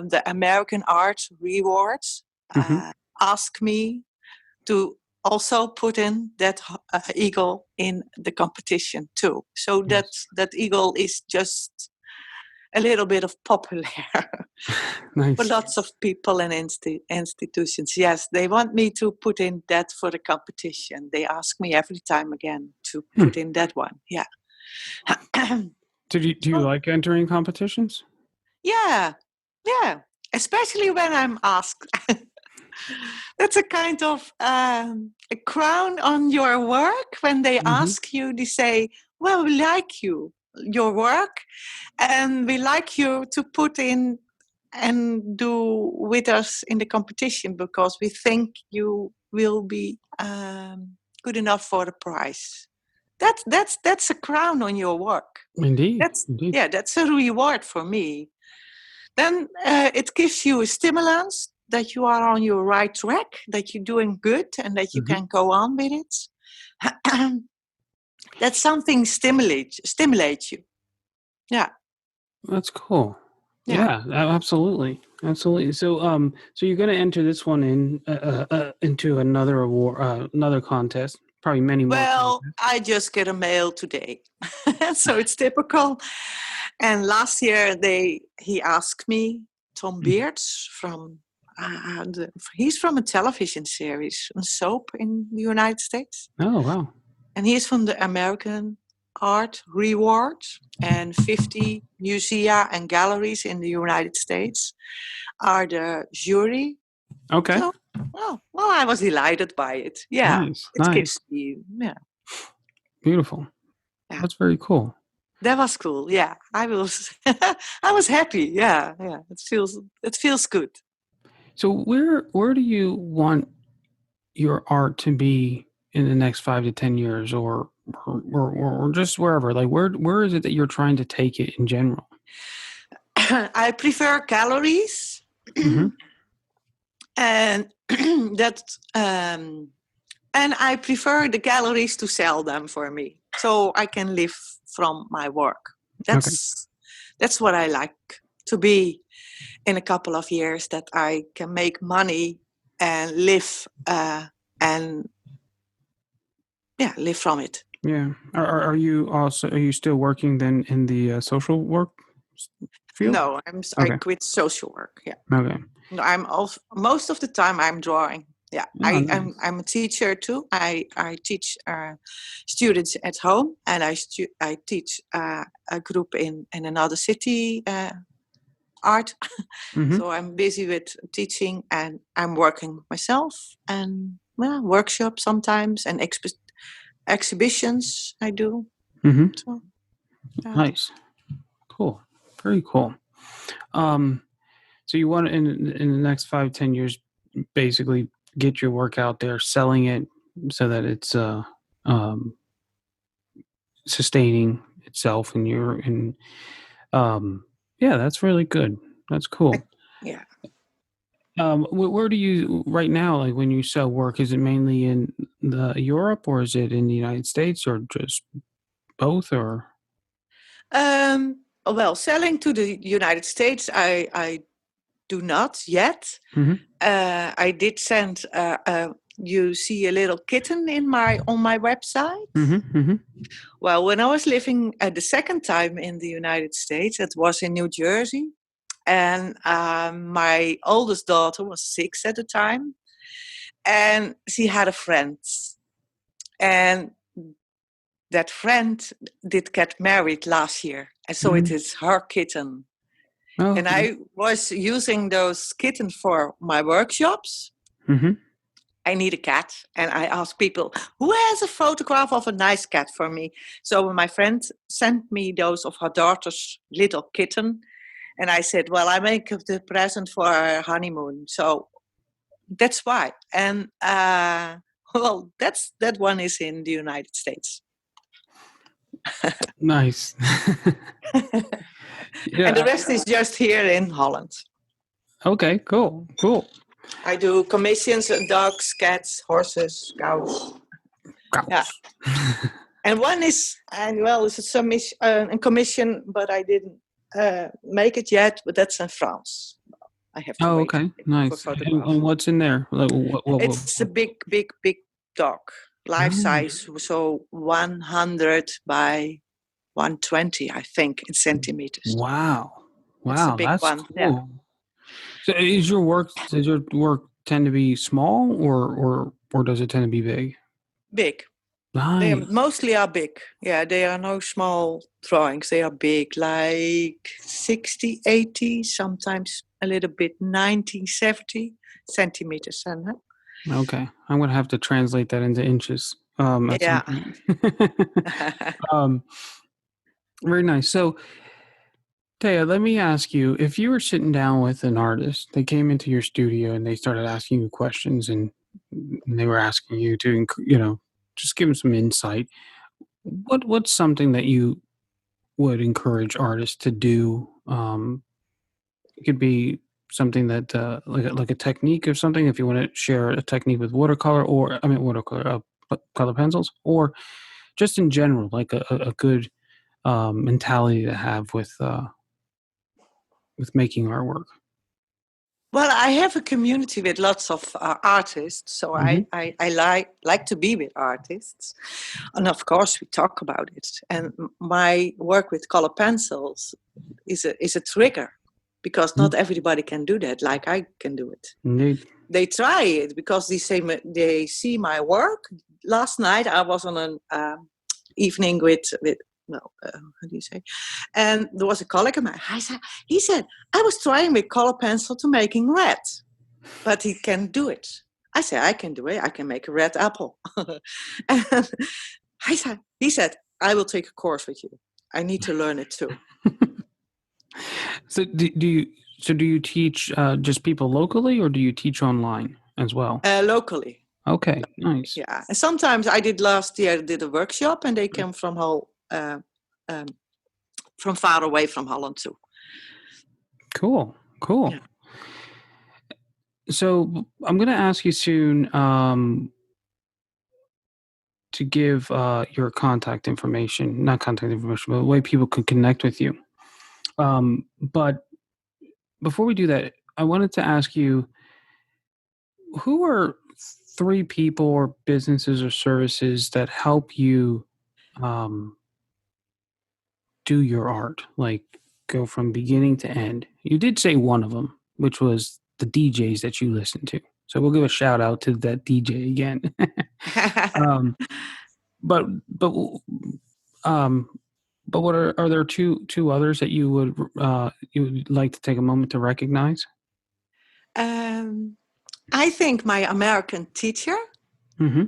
the American Art Rewards Hmm. asked me to also put in that eagle in the competition too. So Yes. that eagle is just a little bit of popular for Nice. lots of people and institutions. Yes, they want me to put in that for the competition. They ask me every time again to Hmm. put in that one. Yeah. Do you So, like entering competitions? yeah, yeah. Especially when I'm asked. That's a kind of a crown on your work when they Hmm. ask you. They say, "Well, we like your work, and we like you to put in and do with us in the competition because we think you will be good enough for the prize." That's a crown on your work. Indeed. That's Indeed. yeah, that's a reward for me. Then it gives you a stimulus that you are on your right track, that you're doing good, and that you Hmm. can go on with it. That something stimulates you. Yeah, That's cool. yeah. Yeah, absolutely, absolutely. So you're going to enter this one into another award, another contest, probably many more Well, contests. I just get a mail today, so it's typical. And last year he asked me, Tom Mhm. Beards he's from a television series, a soap in the United States. Oh wow. And he is from the American Art Reward, and 50 museum and galleries in the United States are the jury. Okay. So, well, I was delighted by it. Yeah, Nice. it Nice. gives me, yeah, Beautiful. yeah. That's very cool. That was cool. Yeah, I was, I was happy. Yeah, yeah. It feels good. So where do you want your art to be in the next 5 to 10 years, or just wherever? Like where is it that you're trying to take it in general? I prefer galleries, Hmm. and that and I prefer the galleries to sell them for me, so I can live from my work. Okay. That's what I like to be in a couple of years. That I can make money and live and yeah, live from it. Yeah. Are you still working then in the social work field? No, I Okay. quit social work. Yeah, Okay. no, I'm also most of the time I'm drawing. Yeah, Oh, nice. I'm a teacher too. I teach students at home, and I teach a group in another city art. Hmm. So I'm busy with teaching, and I'm working myself, and well, workshops sometimes, and exhibitions I do. Hmm. So yeah. Nice. Cool. Very cool. Um, so you want in the next 5 to 10 years, basically get your work out there, selling it so that it's um sustaining itself and um yeah, that's really good. That's cool. Yeah. Where do you right now, like when you sell work, is it mainly in the Europe, or is it in the United States, or just both, or? Well, selling to the United States, I do not yet. Hmm. I did send. You see a little kitten on my website. Hmm. Hmm. Well, when I was living the second time in the United States, it was in New Jersey, and my oldest daughter was 6 at the time, and she had a friend, and that friend did get married last year, and so it Hmm. is her kitten. Oh, And okay. I was using those kittens for my workshops. Hmm. I need a cat. And I asked people, who has a photograph of a nice cat for me? So my friend sent me those of her daughter's little kitten. And I said, well, I make the present for our honeymoon. So that's why. And well, that one is in the United States. Nice. And the Yeah. rest is just here in Holland. Okay. Cool. Cool. I do commissions, dogs, cats, horses, cows. Yeah. Cows. And one is, well, it's a submission, a commission, but I didn't make it yet. But that's in France. I have to Oh, wait okay, for nice. photograph. And what's in there? Like what? It's a big, big, big dog, life Oh, size. So 100 by 120, I think, in centimeters. wow, It's a wow, big that's one. Yeah, cool. So, does your work tend to be small, or does it tend to be big? big. They are, Nice. mostly are big. Yeah, they are no small drawings. They are big, like 60, 80, sometimes a little bit 90, 70 centimeters. Okay, I'm gonna have to translate that into inches at some Yeah. point. um, very nice. So, Taya, let me ask you: if you were sitting down with an artist, they came into your studio and they started asking you questions, and they were asking you to, just give them some insight. What's something that you would encourage artists to do? It could be something that like a technique or something. If you want to share a technique with watercolor, or I mean watercolor, color pencils, or just in general, like a good mentality to have with making artwork. Well, I have a community with lots of artists, so Hmm. I like to be with artists, and of course we talk about it. And my work with color pencils is a trigger, because not everybody can do that like I can do it. Indeed. They try it because they see my work. Last night I was on an evening with well, how do you say? And there was a colleague of mine. He said, I was trying with color pencil to making red, but he can do it. I said, I can do it. I can make a red apple. And he said, I will take a course with you. I need to learn it too. So do you teach just people locally, or do you teach online as well? Locally. Okay, nice. Yeah. And sometimes last year, I did a workshop, and they came from from far away from Holland too. Cool. Yeah. So I'm going to ask you soon to give your contact information, not contact information, but the way people can connect with you. But before we do that, I wanted to ask you, who are 3 people or businesses or services that help you um, do your art, like go from beginning to end? You did say one of them, which was the DJs that you listen to. So we'll give a shout out to that DJ again. um, but but um, but what are there two others that you would like to take a moment to recognize? I think my American teacher, Mm-hmm.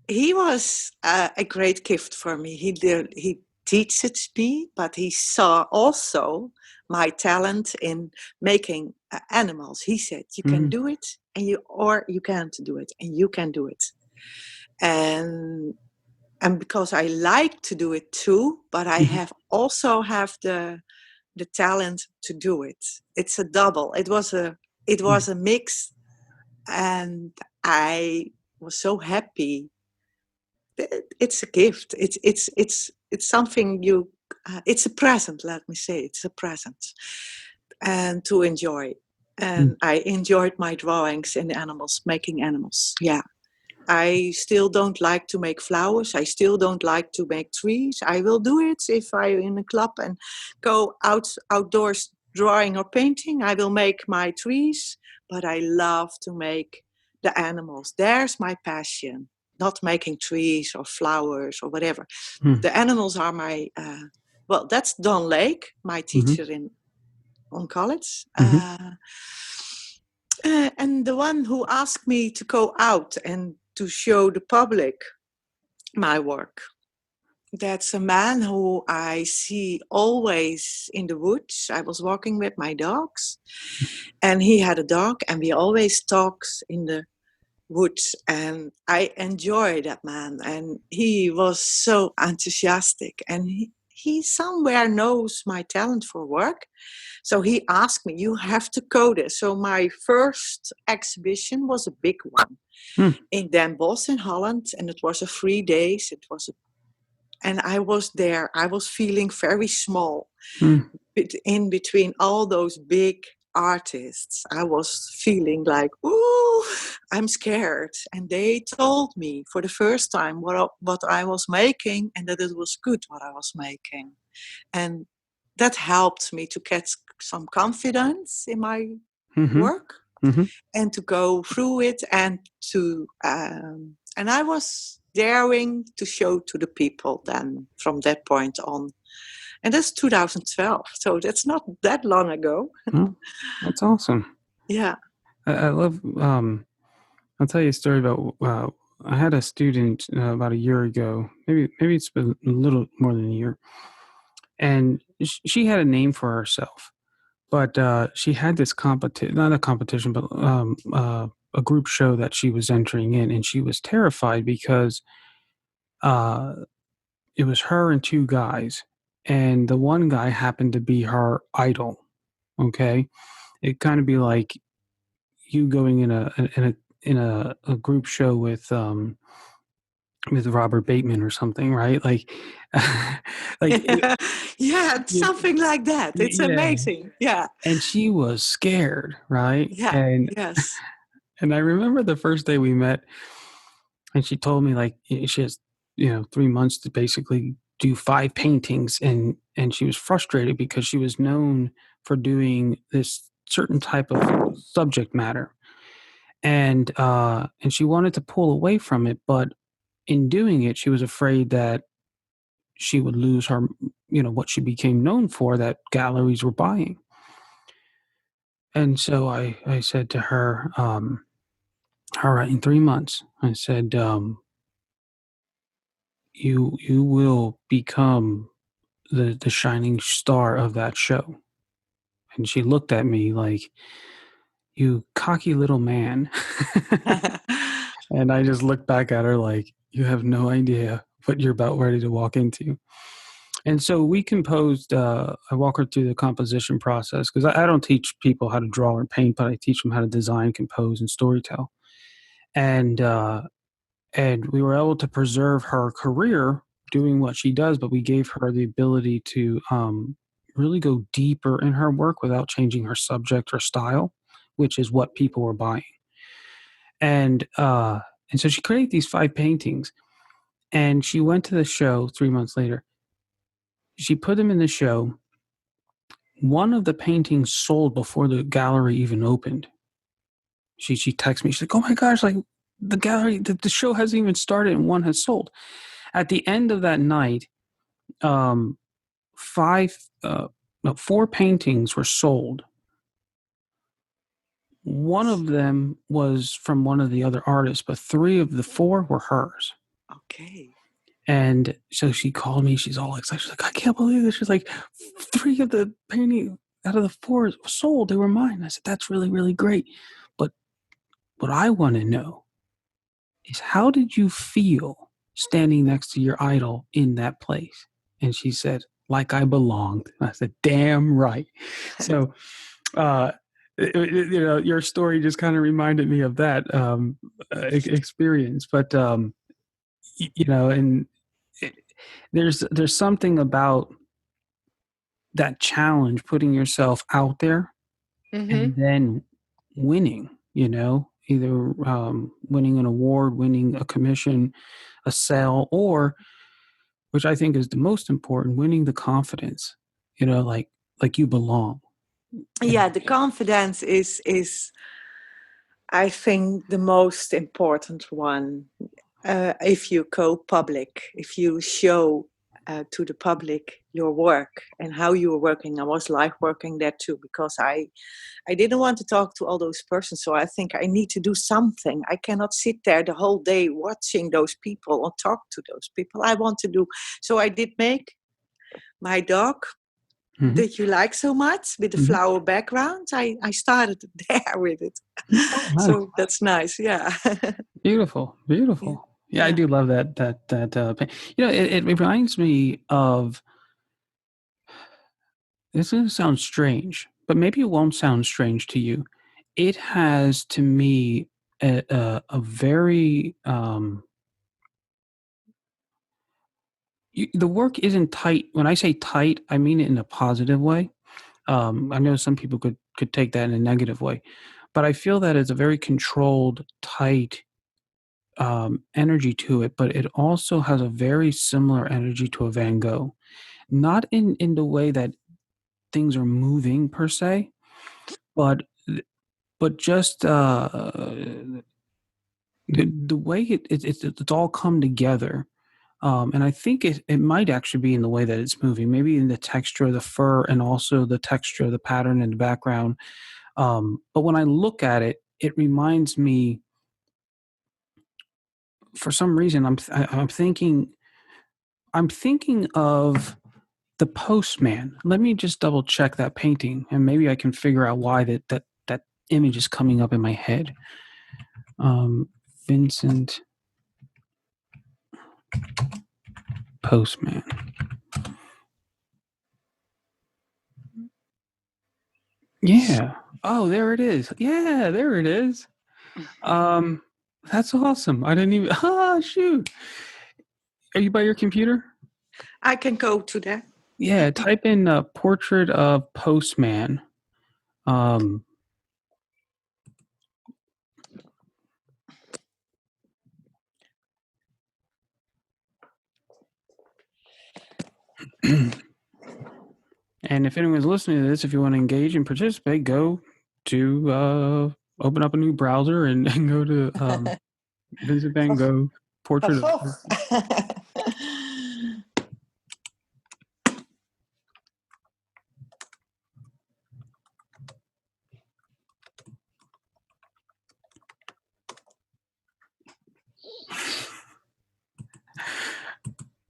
he was a great gift for me. He teaches me, but he saw also my talent in making animals. He said, "You can Mm-hmm. do it, or you can't do it, and you can do it." And because I like to do it too, but I Mm-hmm. have also have the talent to do it. It's a double. It was a mix, and I was so happy. It's a gift. It's something you. It's a present. Let me say, it's a present, and to enjoy. And I enjoyed my drawings in the animals, making animals. Yeah. I still don't like to make flowers. I still don't like to make trees. I will do it if I'm in a club and go outdoors drawing or painting. I will make my trees, but I love to make the animals. There's my passion, not making trees or flowers or whatever. The animals are my, well, that's Don Lake, my Mm-hmm. teacher on college. Mm-hmm. And the one who asked me to go out and to show the public my work. That's a man who I see always in the woods. I was walking with my dogs, and he had a dog, and we always talks in the woods. And I enjoy that man, and he was so enthusiastic, and he somewhere knows my talent for work. So he asked me, you have to code it. So my first exhibition was a big one in Den Bosch in Holland, and it was a 3 days. It was And I was there. I was feeling very small Mm. in between all those big artists. I was feeling like, ooh, I'm scared. And they told me for the first time what I was making and that it was good what I was making. And that helped me to get some confidence in my Mm-hmm. work Mm-hmm. and to go through it and I was daring to show to the people then from that point on. And that's 2012, so that's not that long ago. Well, that's awesome. Yeah. I love. I'll tell you a story about. I had a student about a year ago. Maybe it's been a little more than a year, and she had a name for herself, but she had this competition, not a competition, but a group show that she was entering in, and she was terrified because uh, it was her and two guys, and the one guy happened to be her idol. Okay, it kind of be like you going in a group show with Robert Bateman or something, right? Like, like Yeah, you, something like that. It's yeah. amazing. Yeah. And she was scared, right? Yeah. Yes. And I remember the first day we met, and she told me like she has 3 months to basically do 5 paintings, and she was frustrated because she was known for doing this certain type of subject matter, and she wanted to pull away from it, but in doing it, she was afraid that she would lose her, what she became known for, that galleries were buying. And so I said to her, all right, in 3 months, I said, you will become the shining star of that show. And she looked at me like, you cocky little man. And I just looked back at her like, you have no idea what you're about ready to walk into. And so we composed, I walk her through the composition process because I don't teach people how to draw or paint, but I teach them how to design, compose, and storytell. And, and we were able to preserve her career doing what she does, but we gave her the ability to really go deeper in her work without changing her subject or style, which is what people were buying. And, uh, and so she created these 5 paintings, and she went to the show 3 months later. She put them in the show. One of the paintings sold before the gallery even opened. She texted me. She's like, "Oh my gosh! Like the gallery, the show hasn't even started, and one has sold." At the end of that night, um, five, no, 4 paintings were sold. One of them was from one of the other artists, but 3 of the 4 were hers. Okay. And so she called me. She's all excited. She's like, "I can't believe this." She's like, "3 of the painting out of the 4 sold. They were mine." I said, "That's really, really great. But what I want to know is, how did you feel standing next to your idol in that place?" And she said, "Like I belonged." I said, "Damn right." So, uh, your story just kind of reminded me of that experience. But and it, there's something about that challenge, putting yourself out there Mm-hmm. and then winning. Either winning an award, winning a commission, a sale, or, which I think is the most important, winning the confidence. Like you belong. Yeah, the confidence is I think the most important one. If you go public, if you show to the public your work and how you are working. I was live working that too because I didn't want to talk to all those persons. So I think I need to do something. I cannot sit there the whole day watching those people or talk to those people. I want to do. So I did make my dog Mm-hmm. that you like so much with the Mm-hmm. flower background. I started there with it. Oh, nice. So that's nice. Yeah. Beautiful, Yeah. beautiful. Yeah, I Yeah. do love that. It reminds me of. This is gonna sound strange, but maybe it won't sound strange to you. It has, to me, a very the work isn't tight. When I say tight, I mean it in a positive way. I know some people could take that in a negative way, but I feel that it's a very controlled, tight energy to it. But it also has a very similar energy to a Van Gogh, not in the way that things are moving per se, but just the way it's all come together. And I think it might actually be in the way that it's moving, maybe in the texture of the fur and also the texture of the pattern in the background. But when I look at it, it reminds me, for some reason, I'm thinking of the Postman. Let me just double check that painting, and maybe I can figure out why that image is coming up in my head. Vincent Postman. Yeah. Oh, there it is. Yeah, there it is. That's awesome. I didn't even. Ah, shoot. Are you by your computer? I can go to that. Yeah. Type in portrait of Postman. Um, and if anyone's listening to this, if you want to engage and participate, go to open up a new browser and go to Vincent Van Gogh portrait of.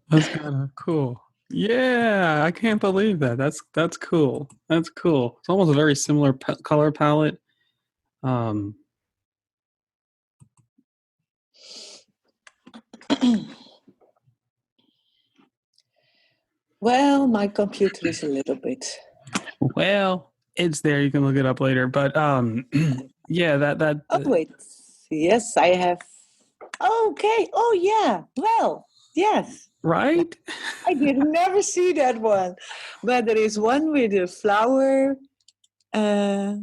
That's kind of cool. Yeah, I can't believe that. That's cool. That's cool. It's almost a very similar color palette. Um, Well, my computer is a little bit. well, it's there. You can look it up later. But yeah, that Oh, wait. Yes, I have. Okay. Oh, yeah. Well, yes. right. I did never see that one. But there is one with a flower. Uh,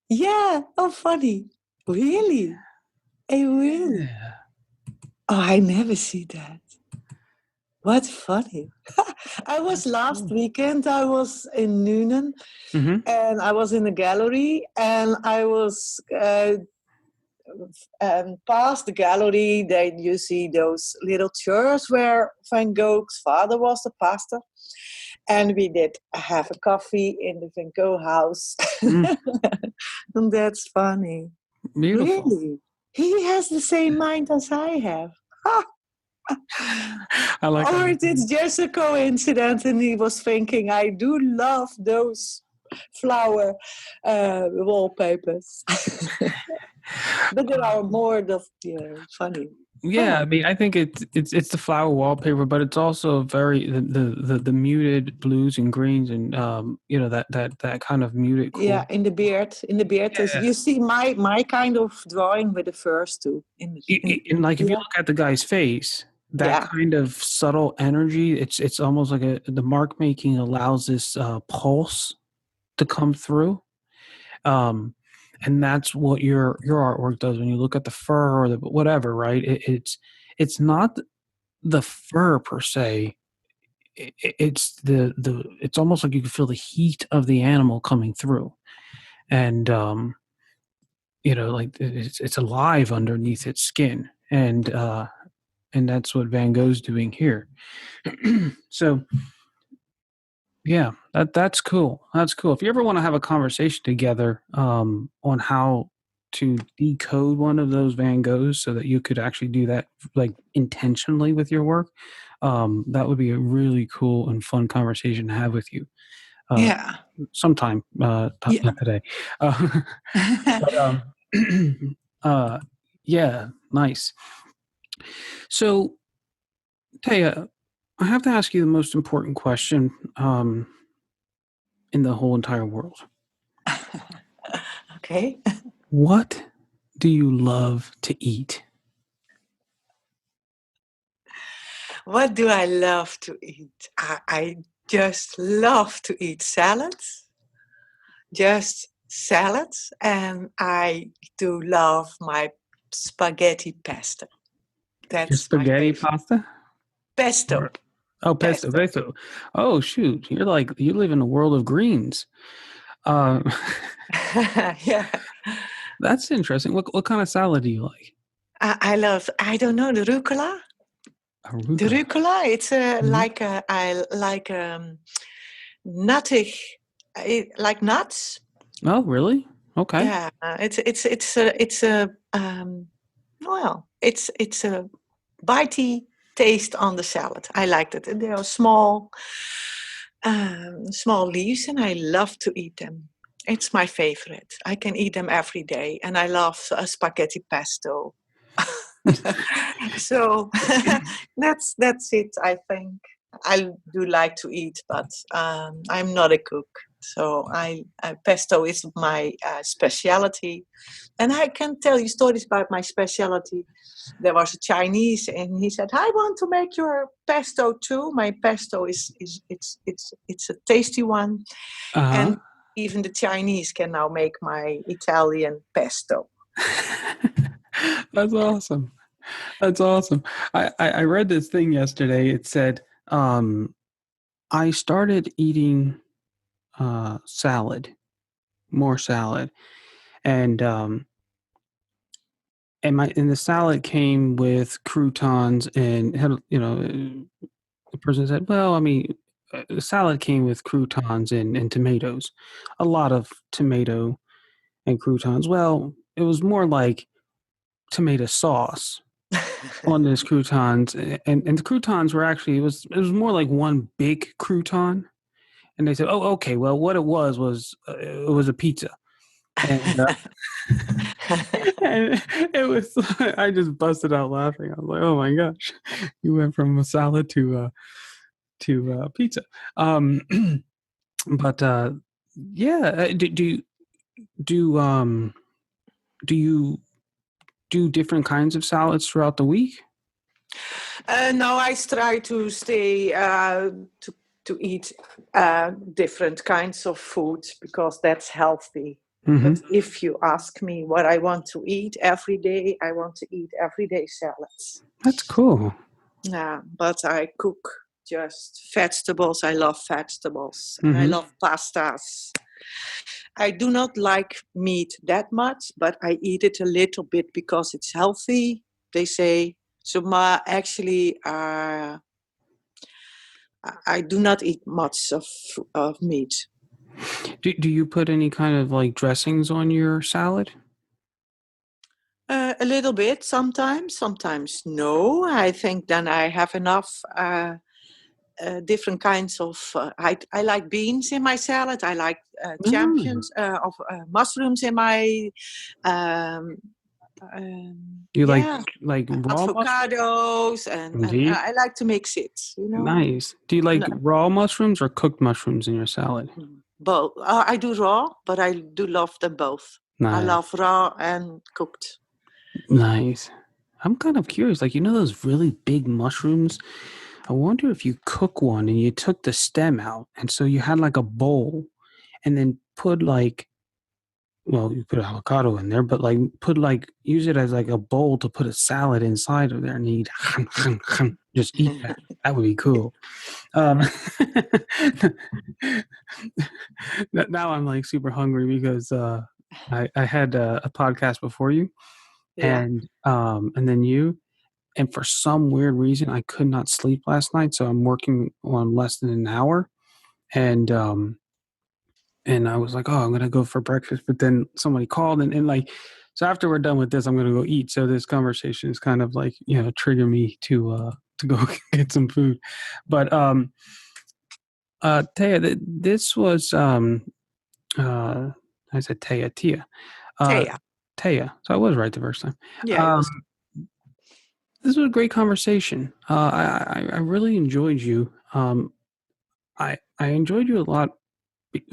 yeah. Oh, funny. Really? Really? Yeah. Oh, I never see that. What funny. I was That's last cool. weekend, I was in Noonan Mm-hmm. and I was in the gallery and I was past the gallery. Then you see those little church where Van Gogh's father was the pastor. And we did have a coffee in the Van Gogh house. Mm, And that's funny. beautiful. Really? He has the same mind as I have. I like how Or you it's just a coincidence and he was thinking, I do love those flower wallpapers. But there are more of funny. yeah, Oh, I mean, I think it's the flower wallpaper, but it's also very the muted blues and greens and that kind of muted yeah, cool. in the beard. In the beard, Yeah, you see my kind of drawing with the first two. and like if you Yeah, look at the guy's face, that yeah, kind of subtle energy, it's almost like the mark making allows this pulse to come through. Um, and that's what your artwork does when you look at the fur or the whatever, right? It's not the fur per se. It's the it's almost like you can feel the heat of the animal coming through, and like it's alive underneath its skin, and that's what Van Gogh's doing here. So yeah, that's cool. That's cool. If you ever want to have a conversation together on how to decode one of those Van Goghs so that you could actually do that like intentionally with your work, that would be a really cool and fun conversation to have with you. yeah, Sometime, yeah. not today. But uh, yeah, nice. So, Taya, I have to ask you the most important question in the whole entire world. Okay. What do you love to eat? What do I love to eat? I just love to eat salads, just salads, and I do love my spaghetti pesto. Just That's my spaghetti favorite. pasta? Pesto, Or oh, pesto, pesto. pesto. Oh shoot, you're like you live in a world of greens. Uh, Yeah. that's interesting. What kind of salad do you like? I love, I don't know, the rucola. The Arugula. rucola, it's Mhm. I like nuttig, like nuts. Oh, really? Okay. Yeah, it's a well, it's a bitey taste on the salad. I like that. They are small leaves, and I love to eat them. It's my favorite. I can eat them every day, and I love spaghetti pesto. So that's it. I think I do like to eat, but I'm not a cook. So I pesto is my specialty, and I can tell you stories about my specialty. There was a Chinese, and he said, "I want to make your pesto too. My pesto is it's a tasty one, Uh-huh. and even the Chinese can now make my Italian pesto." That's awesome. That's awesome. I read this thing yesterday. It said, I started eating salad, more salad, and and the salad came with croutons and had the person said, well, I mean, the salad came with croutons and tomatoes, a lot of tomato and croutons. Well, it was more like tomato sauce on those croutons, and the croutons were actually it was more like one big crouton. And they said, oh, okay, well, what was it was a pizza, and and it was I just busted out laughing. I was like, oh my gosh, you went from a salad to pizza. Um, but yeah, do do you do different kinds of salads throughout the week? No, I try to stay to eat different kinds of food because that's healthy. Mm-hmm. But if you ask me what I want to eat every day, I want to eat everyday salads. That's cool. Yeah, but I cook just vegetables. I love vegetables and I Mm-hmm. love pastas. I do not like meat that much, but I eat it a little bit because it's healthy. They say so. Actually, I do not eat much of meat. Do you put any kind of like dressings on your salad? A little bit sometimes, sometimes no. I think then I have enough different kinds of. I like beans in my salad. I like Mm. champions of mushrooms in my. Um, You yeah, like raw mushrooms? avocados, and Indeed. I like to mix it. You know. Nice. Do you like raw mushrooms or cooked mushrooms in your salad? Both. I do raw, but I do love them both. I Nice. love raw and cooked. Nice. I'm kind of curious. Like, those really big mushrooms? I wonder if you cook one and you took the stem out, and so you had like a bowl, and then put like, well, you put avocado in there, but like use it as like a bowl to put a salad inside of there, and eat, just eat that. That would be cool. Um, now I'm like super hungry because I had a podcast before you, Yeah. and then you, and for some weird reason I could not sleep last night, so I'm working on less than an hour, and and I was like, oh, I'm gonna go for breakfast, but then somebody called, and like, so after we're done with this, I'm gonna go eat. So this conversation is kind of like, trigger me to go get some food. But Taya, this was I said Tia, uh, Thea. Taya. So I was right the first time. Yeah, it Um, was. this was a great conversation. I really enjoyed you. I enjoyed you a lot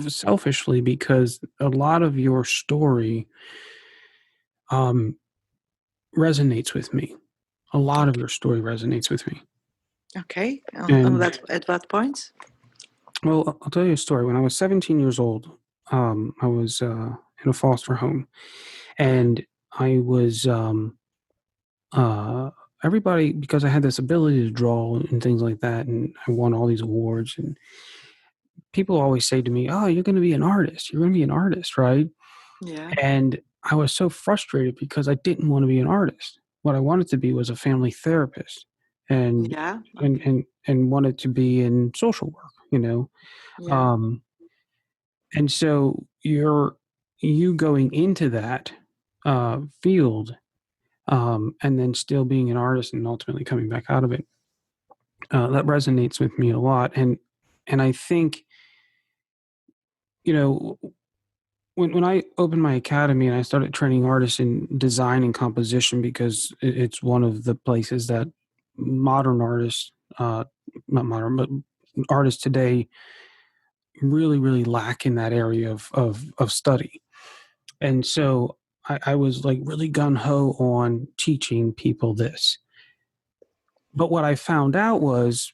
selfishly because a lot of your story um resonates with me. A lot of Okay. your story resonates with me. Okay. And At what point? well, I'll tell you a story. When I was 17 years old, I was in a foster home, and I was uh, everybody, because I had this ability to draw and things like that, and I won all these awards. And people always say to me, "Oh, you're going to be an artist. You're going to be an artist, right?" Yeah. And I was so frustrated because I didn't want to be an artist. What I wanted to be was a family therapist, and Yeah. and Okay. and and wanted to be in social work. Yeah. Um, and so you going into that field, and then still being an artist and ultimately coming back out of it, that resonates with me a lot. And I think, you know, when I opened my academy and I started training artists in design and composition, because it's one of the places that modern artists, not modern, but artists today really, really lack in that area of study. And so I was like really gun ho on teaching people this. But what I found out was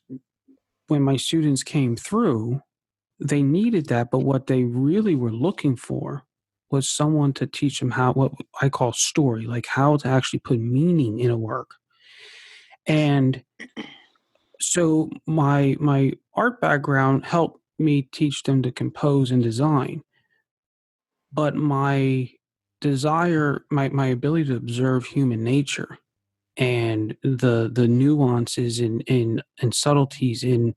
when my students came through, they needed that, but what they really were looking for was someone to teach them how, what I call story, like how to actually put meaning in a work. And so my art background helped me teach them to compose and design, but my desire, my ability to observe human nature and the nuances and subtleties in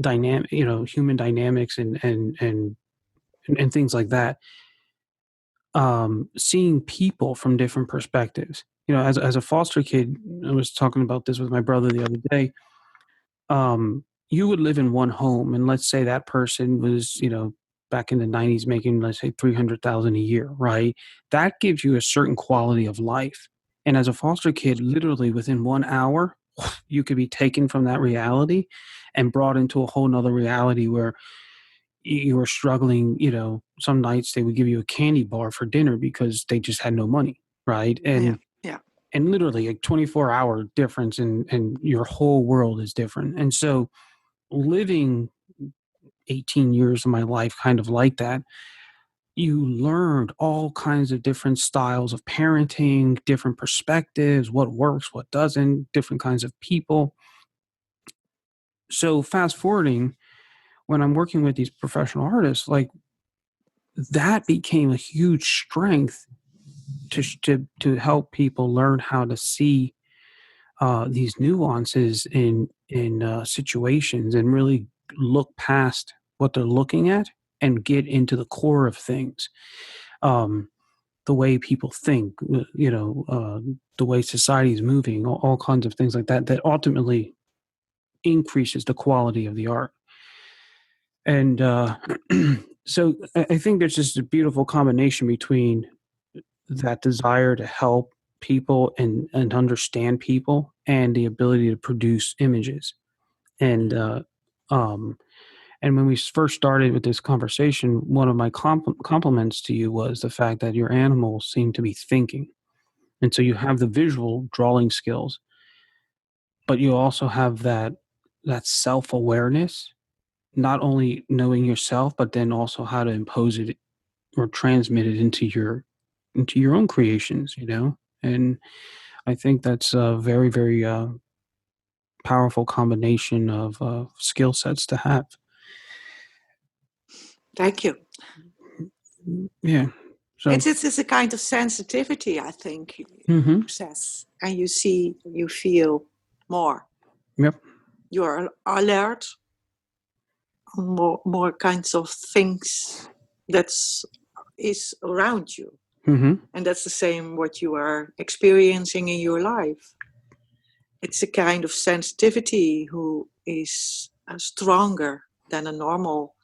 dynamic, human dynamics and things like that, seeing people from different perspectives. As a foster kid, I was talking about this with my brother the other day. You would live in one home, and let's say that person was, back in the '90s, making, let's say, 300,000 a year, right? That gives you a certain quality of life. And as a foster kid, literally within 1 hour, you could be taken from that reality and brought into a whole nother reality where you were struggling. Some nights they would give you a candy bar for dinner because they just had no money, right? Yeah. And Yeah. and literally a 24-hour difference, and your whole world is different. And so living 18 years of my life kind of like that, you learned all kinds of different styles of parenting, different perspectives, what works, what doesn't, different kinds of people. So fast forwarding, when I'm working with these professional artists, like, that became a huge strength to help people learn how to see these nuances in situations, and really look past what they're looking at and get into the core of things. Um, the way people think, the way society is moving, all kinds of things like that, that ultimately increases the quality of the art. And so I think there's just a beautiful combination between that desire to help people and understand people, and the ability to produce images. And um, and when we first started with this conversation, one of my compliments to you was the fact that your animals seem to be thinking. And so you have the visual drawing skills, but you also have that self-awareness, not only knowing yourself, but then also how to impose it or transmit it into your own creations. And I think that's a very, very powerful combination of skill sets to have. Thank you. Yeah. So, It's a kind of sensitivity, I think, you hmm, possess, and you see, you feel more. yep. You're alert on more kinds of things that's is around you, Hmm. and that's the same what you are experiencing in your life. It's a kind of sensitivity who is stronger than a normal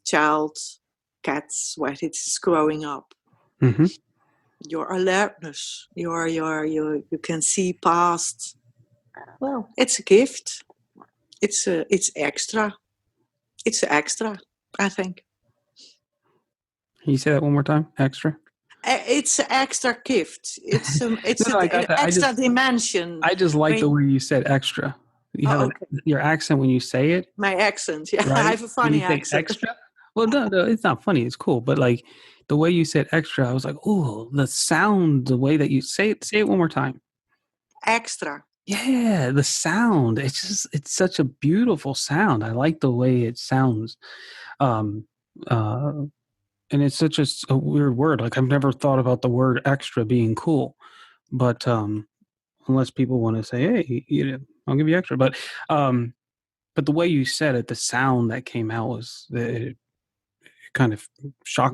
child cat's when it's growing up. Hmm. Your alertness, you can see past. Well, it's a gift. It's extra. It's extra, I think. Can you say that one more time? Extra? It's an extra gift. It's No, an no, I got that. extra dimension. I just like the When way you said extra. You have Oh, okay. your accent when you say it, My accent. Yeah, I right? have a When you funny say accent. extra. Well, no, it's not funny. It's cool, but like the way you said extra, I was like, oh, the sound, the way that you say it. Say it one more time. Extra. Yeah, the sound. It's such a beautiful sound. I like the way it sounds. Um, uh, and it's such a weird word. Like I've never thought about the word extra being cool, but unless people want to say, hey, I'll give you extra. But the way you said it, the sound that came out was it kind of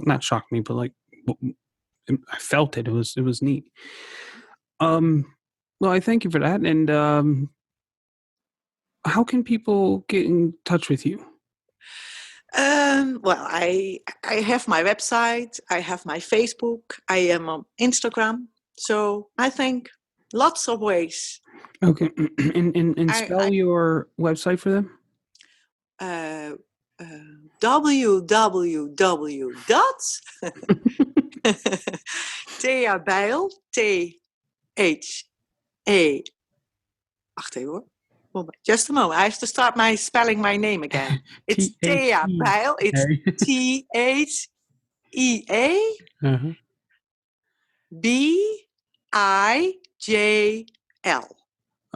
not shocked me, but like I felt it. It was neat. Um, well, I thank you for that. And how can people get in touch with you? Well, I have my website. I have my Facebook. I am on Instagram. So I think lots of ways. Okay, and spell I your website for them. uh, www dot Thea Bijl T-H-A. Wacht even hoor. Just a moment. I have to start my spelling my name again. It's Thea Thea. Bijl. It's Thea Uh-huh. Bijl.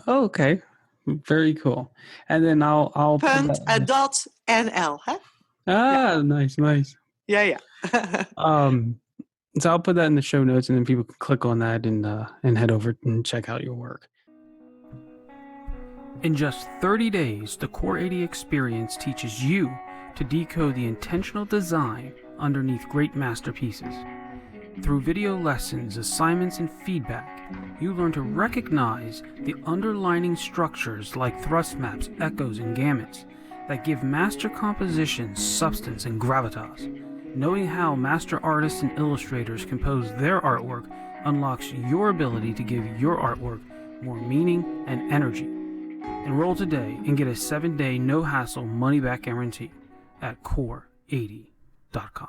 Oh, okay, very cool. And then I'll put Punt that. dot NL. Hè? Ah, nice. Yeah. So I'll put that in the show notes, and then people can click on that and head over and check out your work. In just 30 days, the Core 80 experience teaches you to decode the intentional design underneath great masterpieces. Through video lessons, assignments, and feedback, you learn to recognize the underlying structures like thrust maps, echoes, and gamuts that give master compositions substance and gravitas. Knowing how master artists and illustrators compose their artwork unlocks your ability to give your artwork more meaning and energy. Enroll today and get a 7-day no-hassle money-back guarantee at core80.com.